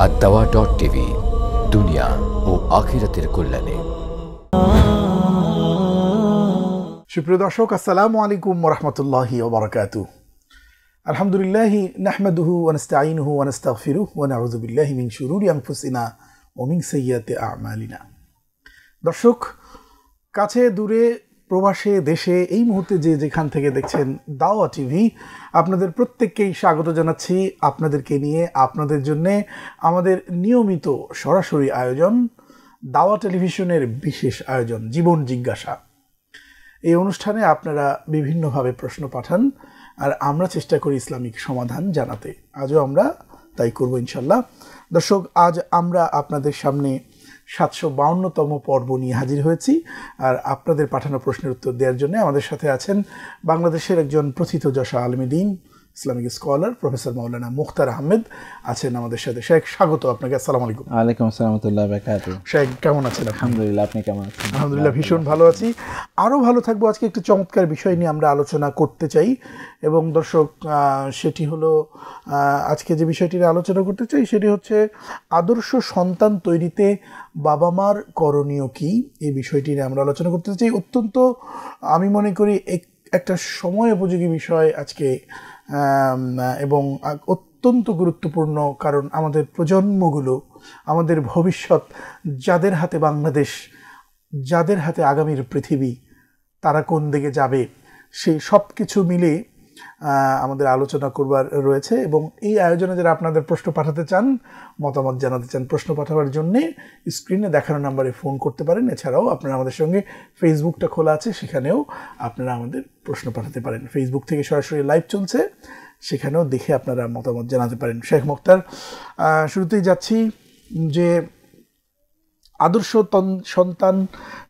ad-dawa.tv, দুনিয়া ও আখিরাতের কল্যাণে। সুপ্রিয় দর্শক, আসসালামু আলাইকুম ওয়া রাহমাতুল্লাহি ওয়া বারাকাতুহু। আলহামদুলিল্লাহি নাহমাদুহু ওয়া নাস্তাঈনুহু ওয়া নাস্তাগফিরুহু ওয়া নাউযু বিল্লাহি মিন শুরুরি আনফুসিনা ওয়া মিন সাইয়্যাতি আ'মালিনা। দর্শক, কাছে দূরে প্রবাসে দেশে এই মুহূর্তে যে যেখান থেকে দেখছেন দাওয়া টিভি, আপনাদের প্রত্যেককেই স্বাগত জানাচ্ছি। আপনাদেরকে নিয়ে আপনাদের জন্যে আমাদের নিয়মিত সরাসরি আয়োজন দাওয়া টেলিভিশনের বিশেষ আয়োজন জীবন জিজ্ঞাসা। এই অনুষ্ঠানে আপনারা বিভিন্নভাবে প্রশ্ন পাঠান আর আমরা চেষ্টা করি ইসলামিক সমাধান জানাতে। আজও আমরা তাই করব ইনশাল্লাহ। দর্শক, আজ আমরা আপনাদের সামনে 752তম পর্ব নিয়ে হাজির হয়েছি। আর আপনাদের পাঠানো প্রশ্নের উত্তর দেওয়ার জন্য আমাদের সাথে আছেন বাংলাদেশের একজন প্রথিতযশা আলেমে দ্বীন, ইসলামিক স্কলার প্রফেসর মাওলানা মুখতার আহমেদ আছেন আমাদের সাথে। শেখ, স্বাগত আপনাকে। আসসালামু আলাইকুম। ওয়ালাইকুম আসসালাম ওয়া রাহমাতুল্লাহি ওয়া বারাকাতুহু। শেখ, কেমন আছেন? আলহামদুলিল্লাহ, আপনি কেমন আছেন? আলহামদুলিল্লাহ, ভীষণ ভালো আছি। আরও ভালো থাকবো। আজকে একটি চমৎকার বিষয় নিয়ে আমরা আলোচনা করতে চাই এবং দর্শক, সেটি হলো আজকে যে বিষয়টি নিয়ে আলোচনা করতে চাই সেটি হচ্ছে আদর্শ সন্তান তৈরিতে বাবা মার করণীয় কী, এই বিষয়টি নিয়ে আমরা আলোচনা করতে চাই। অত্যন্ত আমি মনে করি একটা সময় উপযোগী বিষয় আজকে এবং অত্যন্ত গুরুত্বপূর্ণ, কারণ আমাদের প্রজন্মগুলো, আমাদের ভবিষ্যৎ, যাদের হাতে বাংলাদেশ, যাদের হাতে আগামীর পৃথিবী, তারা কোন দিকে যাবে, সেই সব কিছু মিলে আমাদের আলোচনা করবার রয়েছে। এবং এই আয়োজনে যারা আপনাদের প্রশ্ন পাঠাতে চান, মতামত জানাতে চান, প্রশ্ন পাঠাবার জন্যে স্ক্রিনে দেখানো নাম্বারে ফোন করতে পারেন। এছাড়াও আপনারা আমাদের সঙ্গে ফেসবুকটা খোলা আছে, সেখানেও আপনারা আমাদের প্রশ্ন পাঠাতে পারেন। ফেসবুক থেকে সরাসরি লাইভ চলছে, সেখানেও দেখে আপনারা মতামত জানাতে পারেন। শেখ মুখতার, শুরুতেই যাচ্ছি যে আদর্শ সন্তান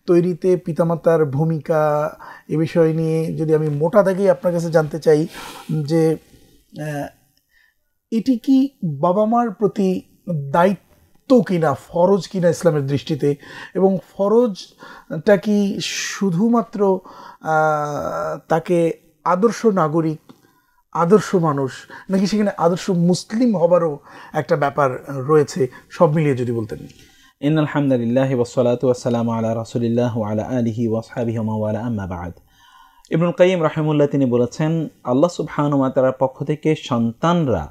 তৈরিতে পিতামাতার ভূমিকা, এ বিষয় নিয়ে যদি আমি মোটা দাগেই আপনার কাছে জানতে চাই যে এটি কি বাবা মার প্রতি দায়িত্ব কিনা, ফরজ কিনা ইসলামের দৃষ্টিতে, এবং ফরজটা কি শুধুমাত্র তাকে আদর্শ নাগরিক, আদর্শ মানুষ, নাকি সেখানে আদর্শ মুসলিম হবারও একটা ব্যাপার রয়েছে? সব মিলিয়ে যদি বলতেন। ইন্নাল হামদুলিল্লাহি ওয়াসসালাতু ওয়াসসালামু আলা রাসূলিল্লাহ ওয়া আলা আলিহি ওয়া আসহাবিহি ওয়া ওয়ালা, আম্মা বা'দ। ইবনুল কাইয়্যিম রাহিমাহুল্লাহ তিনি বলেছেন, আল্লাহ সুবহানাহু ওয়া তাআলার পক্ষ থেকে সন্তানরা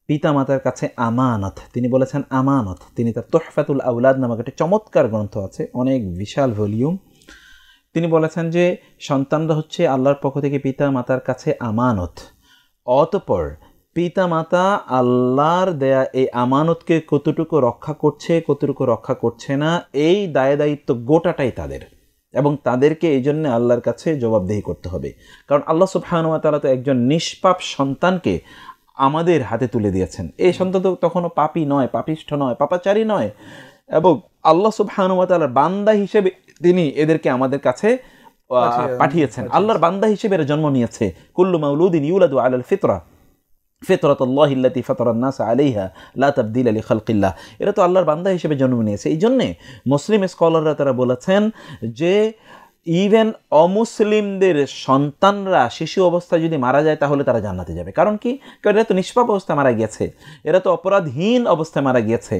পিতামাতার কাছে আমানত। তিনি বলেছেন আমানত। তিনি তার তুহফাতুল আওলাদ নামক একটা চমৎকার গ্রন্থ আছে, অনেক বিশাল ভলিউম। তিনি বলেছেন যে সন্তানরা হচ্ছে আল্লাহর পক্ষ থেকে পিতা মাতার কাছে আমানত। অতঃপর পিতা মাতা আল্লাহর দেয়া এই আমানতকে কতটুকু রক্ষা করছে, কতটুকু রক্ষা করছে না, এই দায়িত্ব গোটাটাই তাদের, এবং তাদেরকে এই জন্য আল্লাহর কাছে জবাবদিহি করতে হবে। কারণ আল্লাহ সুবহানাহু ওয়া তাআলা তো একজন নিষ্পাপ সন্তানকে আমাদের হাতে তুলে দিয়েছেন। এই সন্তান তো তখনও পাপী নয়, পাপিষ্ঠ নয়, পাপাচারী নয়, এবং আল্লাহ সুবহানাহু ওয়া তাআলার বান্দা হিসেবে তিনি এদেরকে আমাদের কাছে পাঠিয়েছেন। আল্লাহর বান্দা হিসেবে এরা জন্ম নিয়েছে। কুল্লু মাউলুদিন ইউলাদু আলাল ফিতরা ফিতরাতুল্লাহি আল্লাতী ফাতারান নাস আলাইহা লা তাবদীলা লিখালকিল্লাহ। এরা তো আল্লাহর বান্দা হিসেবে জন্ম নিয়েছে। এই জন্যে মুসলিম স্কলাররা তারা বলেছেন যে ইভেন অমুসলিমদের সন্তানরা শিশু অবস্থায় যদি মারা যায় তাহলে তারা জান্নাতে যাবে। কারণ কি? কারণ এরা তো নিষ্পাপ অবস্থায় মারা গিয়েছে, এরা তো অপরাধহীন অবস্থায় মারা গিয়েছে,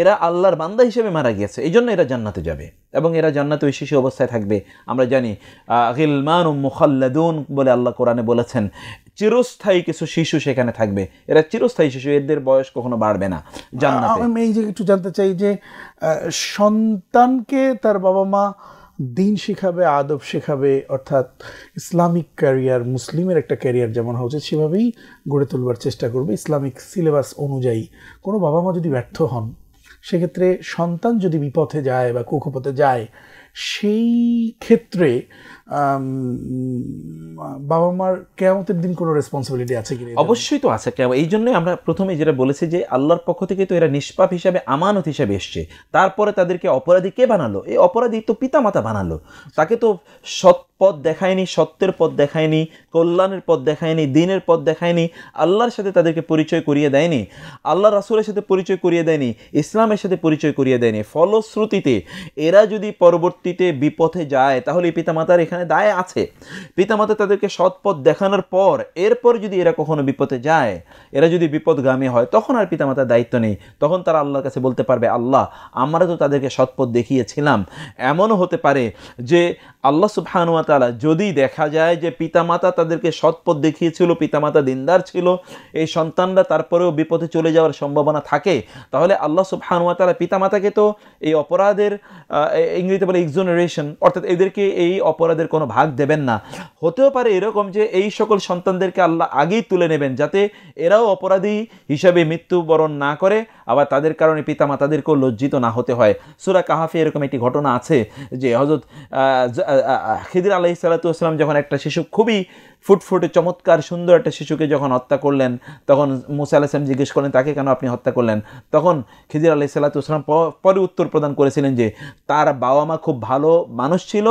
এরা আল্লাহর বান্দা হিসেবে মারা গিয়েছে, এই জন্য এরা জান্নাতে যাবে এবং এরা জান্নাতে ওই শিশু অবস্থায় থাকবে। আমরা জানি গিলমানুম মুখাল্লাদুন বলে আল্লাহ কোরআনে বলেছেন, চিরস্থায়ী কিছু শিশু সেখানে থাকবে। এরা চিরস্থায়ী শিশু, এদের বয়স কখনো বাড়বে না জান্নাতে। আমি এই যে একটু জানতে চাই যে সন্তানকে তার বাবা মা দিন শেখাবে, আদব শেখাবে, অর্থাৎ ইসলামিক ক্যারিয়ার, মুসলিমের একটা ক্যারিয়ার যেমন হচ্ছে সেভাবেই গড়ে তোলবার চেষ্টা করবে ইসলামিক সিলেবাস অনুযায়ী। কোনো বাবা মা যদি ব্যর্থ হন, সেক্ষেত্রে সন্তান যদি বিপথে যায় বা কুপথে যায়, সেই ক্ষেত্রে বাবা মার কিয়ামতের দিন কোনো রেসপন্সিবিলিটি আছে কি? অবশ্যই তো আছে। এই জন্যই আমরা প্রথমে যেটা বলেছি যে আল্লাহর পক্ষ থেকে তো এরা নিষ্পাপ হিসাবে, আমানত হিসাবে এসছে। তারপরে তাদেরকে অপরাধী কে বানালো? এই অপরাধী তো পিতামাতা বানালো। তাকে তো সৎ পথ দেখায়নি, সত্যের পথ দেখায়নি, কল্যাণের পথ দেখায়নি, দিনের পথ দেখায়নি, আল্লাহর সাথে তাদেরকে পরিচয় করিয়ে দেয়নি, আল্লাহ রাসূলের সাথে পরিচয় করিয়ে দেয়নি, ইসলামের সাথে পরিচয় করিয়ে দেয়নি। ফলশ্রুতিতে এরা যদি পরবর্তীতে বিপথে যায় তাহলে পিতামাতার এখানে এখানে দায় আছে। পিতামাতা তাদেরকে সৎ পথ দেখানোর পর এরপর যদি এরা কখনো বিপদে যায়, এরা যদি বিপদগামী হয়, তখন আর পিতামাতার দায়িত্ব নেই। তখন তারা আল্লাহর কাছে বলতে পারবে, আল্লাহ আমরা তো তাদেরকে সৎ পথ দেখিয়েছিলাম। এমনও হতে পারে যে আল্লাহ সুবহানাহু ওয়া তাআলা যদি দেখা যায় যে পিতামাতা তাদেরকে সৎ পথ দেখিয়েছিল, পিতামাতা দিনদার ছিল, এই সন্তানরা তারপরেও বিপদে চলে যাওয়ার সম্ভাবনা থাকে, তাহলে আল্লাহ সুবহানাহু ওয়া তাআলা পিতামাতাকে তো এই অপরাধের ইংরেজিতে বলে এক্সোনারেশন, অর্থাৎ এদেরকে এই অপরাধের কোনো ভাগ দেবেন না। হতেও পারে এরকম যে এই সকল সন্তানদেরকে আল্লাহ আগেই তুলে নেবেন, যাতে এরাও অপরাধী হিসাবে মৃত্যুবরণ না করে, আবার তাদের কারণে পিতামাতাদেরকেও লজ্জিত না হতে হয়। সূরা কাহাফে এরকম একটি ঘটনা আছে যে হযরত খিদির আলাইহিস সালাতু ওয়াস সালাম যখন একটা শিশু, খুবই ফুটফুটে চমৎকার সুন্দর একটা শিশুকে যখন হত্যা করলেন, তখন মুসা আলাইহিস সালাম জিজ্ঞেস করলেন তাকে কেন আপনি হত্যা করলেন? তখন খিদির আলাইহিস সালাতু ওয়াস সালাম পরে উত্তর প্রদান করেছিলেন যে তার বাবা মা খুব ভালো মানুষ ছিল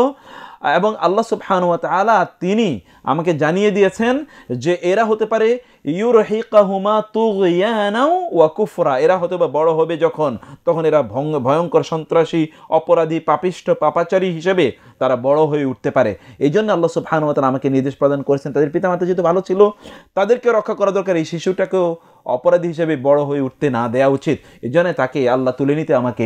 এবং আল্লাহ সুবহানাহু ওয়া তাআলা তিনি আমাকে জানিয়ে দিয়েছেন যে এরা হতে পারে ইউরহিকাহুমা তুগয়ানাও ওয়া কুফরা, এরা হতে পারে বড় হবে যখন, তখন এরা ভয়ঙ্কর সন্ত্রাসী, অপরাধী, পাপিষ্ঠ, পাপাচারী হিসেবে তারা বড় হয়ে উঠতে পারে। এই জন্য আল্লাহ সুবহানাহু ওয়া তাআলা আমাকে নির্দেশ প্রদান করেছেন তাদের পিতামাতা যেহেতু ভালো ছিল, তাদেরকে রক্ষা করা দরকার, এই শিশুটাকেও অপরাধী হিসেবে বড় হয়ে উঠতে না দেওয়া উচিত। এই জন্য তাকে আল্লাহ তুলে নিতে আমাকে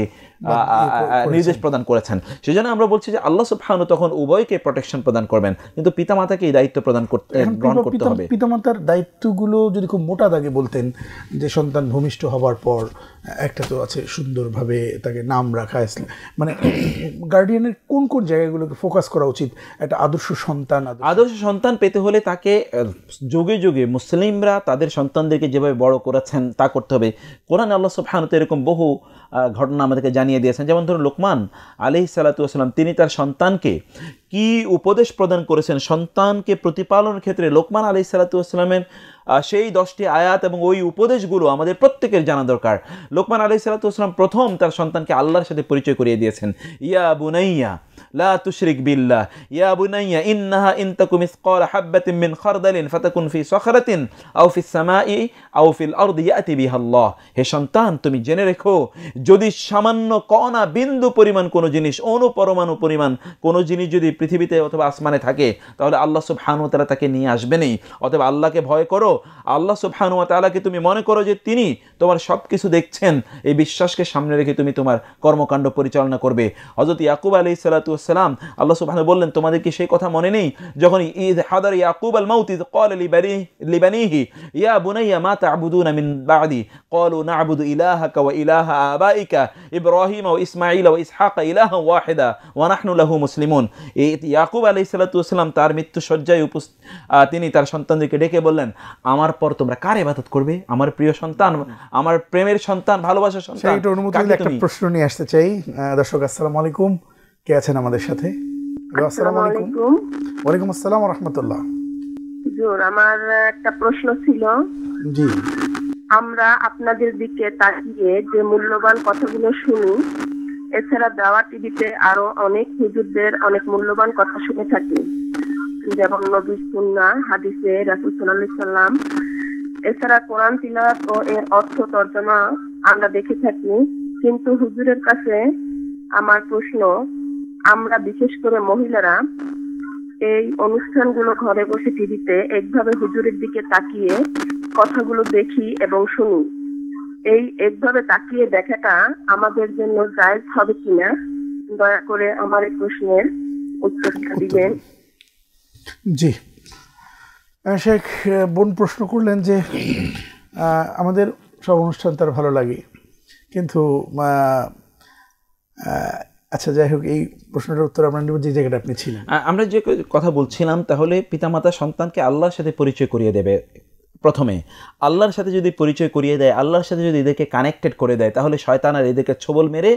নির্দেশ প্রদান করেছেন। সেই জন্য আমরা বলছি যে আল্লাহ সুবহানাহু তখন উভয়কে প্রোটেকশন প্রদান করবেন, কিন্তু পিতামাতাকে এই দায়িত্ব প্রদান করতে গ্রহণ করতে হবে। পিতামাতার দায়িত্বগুলো যদি খুব মোটা দাগে বলতেন, যে সন্তান ভূমিষ্ঠ হবার পর একটা তো আছে সুন্দরভাবে তাকে নাম রাখা, মানে গার্ডিয়ানের কোন কোন জায়গাগুলোকে ফোকাস করা উচিত একটা আদর্শ সন্তান পেতে হলে তাকে যুগে যুগে মুসলিমরা তাদের সন্তানদেরকে যেভাবে বড় করেছেন তা করতে হবে। কোরআনে আল্লাহ সুবহানাহু এরকম বহু ঘটনা আমাদেরকে জানিয়ে দিয়েছেন। যেমন ধরুন লোকমান আলাইহিস সালাতু ওয়াস সালাম, তিনি তার সন্তানকে কি উপদেশ প্রদান করেছেন, সন্তানকে প্রতিপালনের ক্ষেত্রে লোকমান আলাইহিস সালাতু ওয়াস সালামের সেই 10টি আয়াত এবং ওই উপদেশগুলো আমাদের প্রত্যেকের জানা দরকার। লোকমান আলাইহিস সালাতু ওয়াস সালাম প্রথম তার সন্তানকে আল্লাহর সাথে পরিচয় করিয়ে দিয়েছেন। ইয়া বুনাইয়া লা তুশরিক বিল্লাহ, ইয়া বুনাইয়া ইন্নাহা ইন তাকুম মিসকালা হাববাতিন মিন খারদালিন ফাতাকুন ফি সাখরাতিন আও ফিস সামাই আও ফিল আরদি ইয়াতি বিহা আল্লাহ। হে সন্তান, তুমি জেনে রেখো, যদি সামান্য কণা বিন্দু পরিমাণ কোনো জিনিস, অণুপরমাণু পরিমাণ কোনো জিনিস যদি পৃথিবীতে অথবা আসমানে থাকে, তাহলে আল্লাহ সুবহানাহু ওয়া তাআলা তাকে নিয়ে আসবেনই। অতএব আল্লাহকে ভয় করো, আল্লাহ সুবহানাহু ওয়া তাআলাকে তুমি মনে করো যে তিনি তোমার সব কিছু দেখছেন। এই বিশ্বাসকে সামনে রেখে তুমি তোমার কর্মকাণ্ড পরিচালনা করবে। হযরত ইয়াকুব আলাইহিস সালাতু ওয়াস সালাম, আল্লাহ সুবহানাহু বললেন, তোমাদের কি সেই কথা মনে নেই যখন ঈদ হাদার ইয়াকুব আল মাউত ইয ক্বালা লিবানিহি ইয়া বুনাইয়া মা তা'বুদুনা মিন বা'দি ক্বালু না'বুদু ইলাহাকা ওয়া ইলাহা আবাইকা ইব্রাহিম ওয়া ইসমাঈল ওয়া ইসহাক ইলাহান ওয়াহিদা ওয়া নাহনু লাহু মুসলিমুন। এই ইয়াকুব আলাইহিস সালাতু ওয়াস সালাম তার মৃত্যুশয্যায় তিনি তার সন্তানদেরকে ডেকে বললেন, আমার পর তোমরা কার ইবাদত করবে? আমার প্রিয় সন্তান, আমার প্রেমের সন্তান, ভালোবাসার সন্তান। সেইটা অনুমতি দিলে একটা প্রশ্ন নিয়ে আসতে চাই। দর্শক আসসালামু আলাইকুম, কে আছেন আমাদের সাথে? হ্যালো, আসসালামু আলাইকুম। ওয়ালাইকুম আসসালাম ওয়া রাহমাতুল্লাহ। হুজুর, আমার একটা প্রশ্ন ছিল। জি। আমরা আপনাদের দিকে তাকিয়ে যে মূল্যবান কথাগুলো শুনি, এছাড়া দাওয়া টিভিতে আরো অনেক হুজুরদের অনেক মূল্যবান কথা শুনে থাকি, যেমন নবীর সুন্নাহ, হাদিসে রাসূল সাল্লাল্লাহু আলাইহি সাল্লাম, এছাড়া কোরআন তিলাওয়াত ও এর অর্থ তর্জমা আমরা দেখে থাকি। কিন্তু হুজুরের কাছে আমার প্রশ্ন, আমরা বিশেষ করে মহিলারা এই অনুষ্ঠানগুলো ঘরে বসে টিভিতে একভাবে হুজুরের দিকে তাকিয়ে কথাগুলো দেখি এবং শুনি, এই একভাবে তাকিয়ে দেখাটা আমাদের জন্য জায়েজ হবে কিনা, দয়া করে আমার এই প্রশ্নের উত্তরটা দিবেন। জি, শেখ বোন প্রশ্ন করলেন যে আমাদের সব অনুষ্ঠান তার ভালো লাগে, কিন্তু আচ্ছা যাই হোক, এই প্রশ্নটার উত্তর আমরা নেব যে জায়গাটা আপনি ছিলেন। আমরা যে কথা বলছিলাম, তাহলে পিতামাতা সন্তানকে আল্লাহর সাথে পরিচয় করিয়ে দেবে। প্রথমে আল্লাহর সাথে যদি পরিচয় করিয়ে দেয়, আল্লাহর সাথে যদি এদেরকে কানেক্টেড করে দেয়, তাহলে শয়তান আর এদেরকে ছোবল মেরে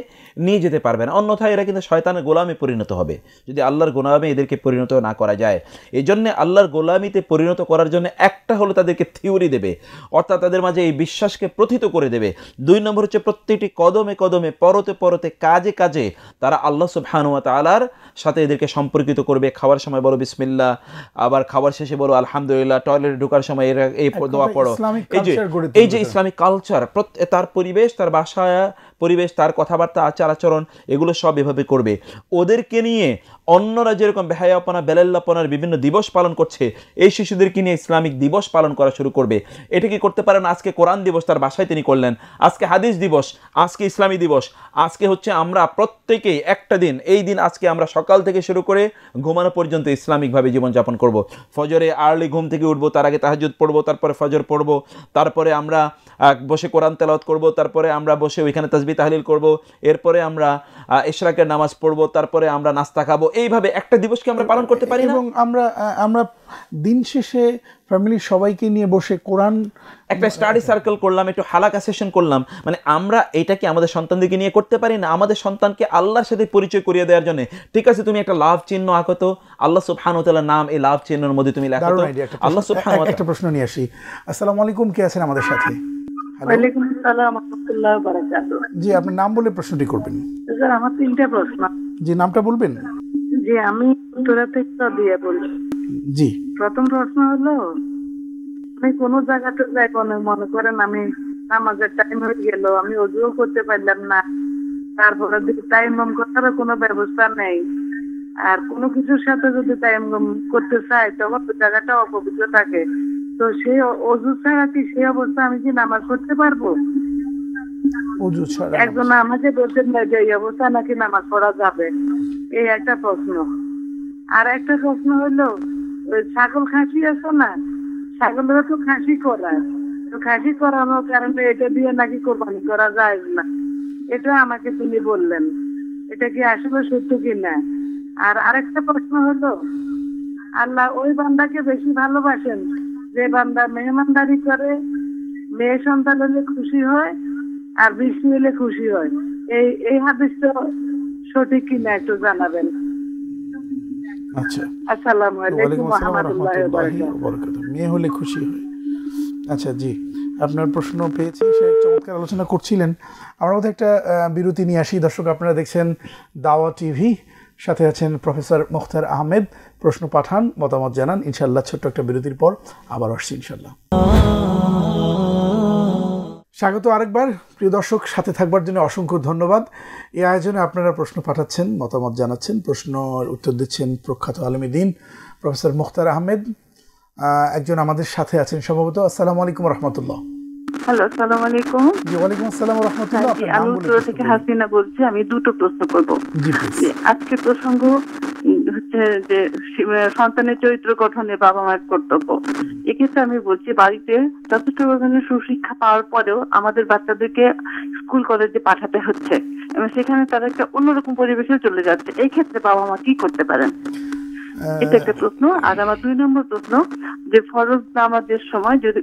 নিয়ে যেতে পারবে না। অন্যথায় এরা কিন্তু শয়তানের গোলামে পরিণত হবে যদি আল্লাহর গোলামে এদেরকে পরিণত না করা যায়। এই জন্যে আল্লাহর গোলামিতে পরিণত করার জন্য একটা হলো তাদেরকে থিওরি দেবে, অর্থাৎ তাদের মাঝে এই বিশ্বাসকে প্রথিত করে দেবে। 2 নম্বর হচ্ছে প্রত্যেকটি কদমে কদমে, পরতে পরতে, কাজে কাজে তারা আল্লাহ সুবহানাহু ওয়া তাআলার সাথে এদেরকে সম্পর্কিত করবে। খাওয়ার সময় বলো বিসমিল্লাহ, আবার খাবার শেষে বলো আলহামদুলিল্লাহ, টয়লেটে ঢোকার সময় এই দোয়া পড়ো। এই যে ইসলামিক কালচার, তার পরিবেশ, তার বাসায় পরিবেশ, তার কথাবার্তা, আচার আচরণ, এগুলো সব এভাবে করবে। ওদেরকে নিয়ে অন্যরা যেরকম বেহায়াপনা বেলাল্লাপনার বিভিন্ন দিবস পালন করছে, এই শিশুদেরকে নিয়ে ইসলামিক দিবস পালন করা শুরু করবে। এটা কি করতে পারেন? আজকে কোরআন দিবস তার বাসায় তিনি করলেন, আজকে হাদিস দিবস, আজকে ইসলামী দিবস, আজকে হচ্ছে আমরা প্রত্যেকেই একটা দিন, এই দিন আজকে আমরা সকাল থেকে শুরু করে ঘুমানো পর্যন্ত ইসলামিকভাবে জীবনযাপন করব। ফজরে আর্লি ঘুম থেকে উঠবো, তার আগে তাহাজ্জুদ পড়বো, তারপরে ফজর পড়বো, তারপরে আমরা বসে কোরআন তেলাওয়াত করব, তারপরে আমরা বসে ওইখানে তাসবিহ তাহলিল করব, এরপরে আমরা ইশরাকের নামাজ পড়বো, তারপরে আমরা নাস্তা খাবো। এইভাবে একটা দিবসকে আমরা পালন করতে পারি না? এবং আমরা দিন শেষে ফ্যামিলির সবাইকে নিয়ে বসে কোরআন একটা স্টাডি সার্কেল করলাম, একটু হালাকা সেশন করলাম, মানে আমরা এটা কি আমাদের সন্তানদেরকে নিয়ে করতে পারি না? আমাদের সন্তানকে আল্লাহর সাথে পরিচয় করিয়ে দেওয়ার জন্য, ঠিক আছে তুমি একটা লাভ চিহ্ন আঁকো তো, আল্লাহ সুবহানাহু ওয়া তাআলার নাম এই লাভ চিহ্নের মধ্যে তুমি লেখো তো। আল্লাহ সুবহানাহু ওয়া তাআলা, একটা প্রশ্ন নিয়ে আসি। আসসালামু আলাইকুম, কে আছেন আমাদের সাথে? ওয়ালাইকুম আসসালাম ওয়া রাহমাতুল্লাহি ওয়া বারাকাতুহু। জি, আপনার নাম বলে প্রশ্নটি করবেন। স্যার, আমার 3টা প্রশ্ন। জি, নামটা বলবেন? জি, আমি উত্তরা থেকে দিয়ে বলছি। জি। প্রথম প্রশ্ন হলো, আমি কোনো জায়গাতে যাই, মনে করেন আমি নামাজের টাইম হয়ে গেল, আমি ওযুও করতে পারলাম না, তারপরে টাইম কম করার কোনো ব্যবস্থা নেই, আর কোনো কিছুর সাথে যদি টাইম কম করতে চাই তখন ওই জায়গাটা অপবিত্র থাকে, তো সেই ওযু ছাড়া কি সেই অবস্থা আমি কি নামাজ পড়তে পারবো? ওযু ছাড়া একজন আমাকে বলছেন যে এই অবস্থা নাকি নামাজ পড়া যাবে, এই একটা প্রশ্ন। আর একটা প্রশ্ন হলো, ওই ছাগল খাসি আছে না, ছাগলেরও তো খাসি করায়, তো খাসি করানোর কারণে এটা দিয়ে নাকি কোরবানি করা যায় না, এটা আমাকে তিনি বললেন, এটা কি আসলে সত্য কিনা? আর আরেকটা প্রশ্ন হলো, আল্লাহ ওই বান্দাকে বেশি ভালোবাসেন যে বান্দা মেহমানদারি করে, মেয়ে সন্তান হলে খুশি হয় আর বৃষ্টি হলে খুশি হয়, এই হাদিসটা সঠিক কিনা একটু জানাবেন। আচ্ছা, আসসালামু আলাইকুম ওয়া ওয়া রাহমাতুল্লাহি ওয়া রাহমাতুল্লাহি ওয়া বারাকাতুহু। মেয়ে হলে খুশি হয়। আচ্ছা, জি, আপনার প্রশ্ন পেয়েছি, সে চমৎকার আলোচনা করছিলেন। আমরা মধ্যে একটা বিরতি নিয়ে আসি। দর্শক, আপনারা দেখছেন দাওয়া টিভি, সাথে আছেন প্রফেসর মুখতার আহমেদ। প্রশ্ন পাঠান, মতামত জানান। ইনশাআল্লাহ ছোট্ট একটা বিরতির পর আবার আসছি ইনশাআল্লাহ। স্বাগত আরেকবার। প্রিয় দর্শক, সাথে থাকবার জন্য অসংখ্য ধন্যবাদ। এই আয়োজনে আপনারা প্রশ্ন পাঠাচ্ছেন, মতামত জানাচ্ছেন, প্রশ্নের উত্তর দিচ্ছেন প্রখ্যাত আলেমে দ্বীন প্রফেসর মুখতার আহমেদ। একজন আমাদের সাথে আছেন সম্ভবত। আসসালামু আলাইকুম রহমতুল্লাহ। হ্যালো, আসসালামু আলাইকুম। জি, ওয়ালাইকুম আসসালাম রহমতুল্লাহ। আমি উত্তরা থেকে হাসিনা বলছি। আমি দুটো প্রশ্ন করবো। আজকে প্রসঙ্গ হচ্ছে যে সন্তানের চরিত্র গঠনে বাবা মায়ের কর্তব্য। এক্ষেত্রে আমি বলছি, বাড়িতে যথেষ্ট পরিমাণে সুশিক্ষা পাওয়ার পরেও আমাদের বাচ্চাদেরকে স্কুল কলেজে পাঠাতে হচ্ছে এবং সেখানে তারা একটা অন্যরকম পরিবেশে চলে যাচ্ছে। এই ক্ষেত্রে বাবা মা কি করতে পারেন? এটা একটা প্রশ্ন। আর আমার 2 নম্বর প্রশ্ন, যে ফরজ নামাজের সময় যদি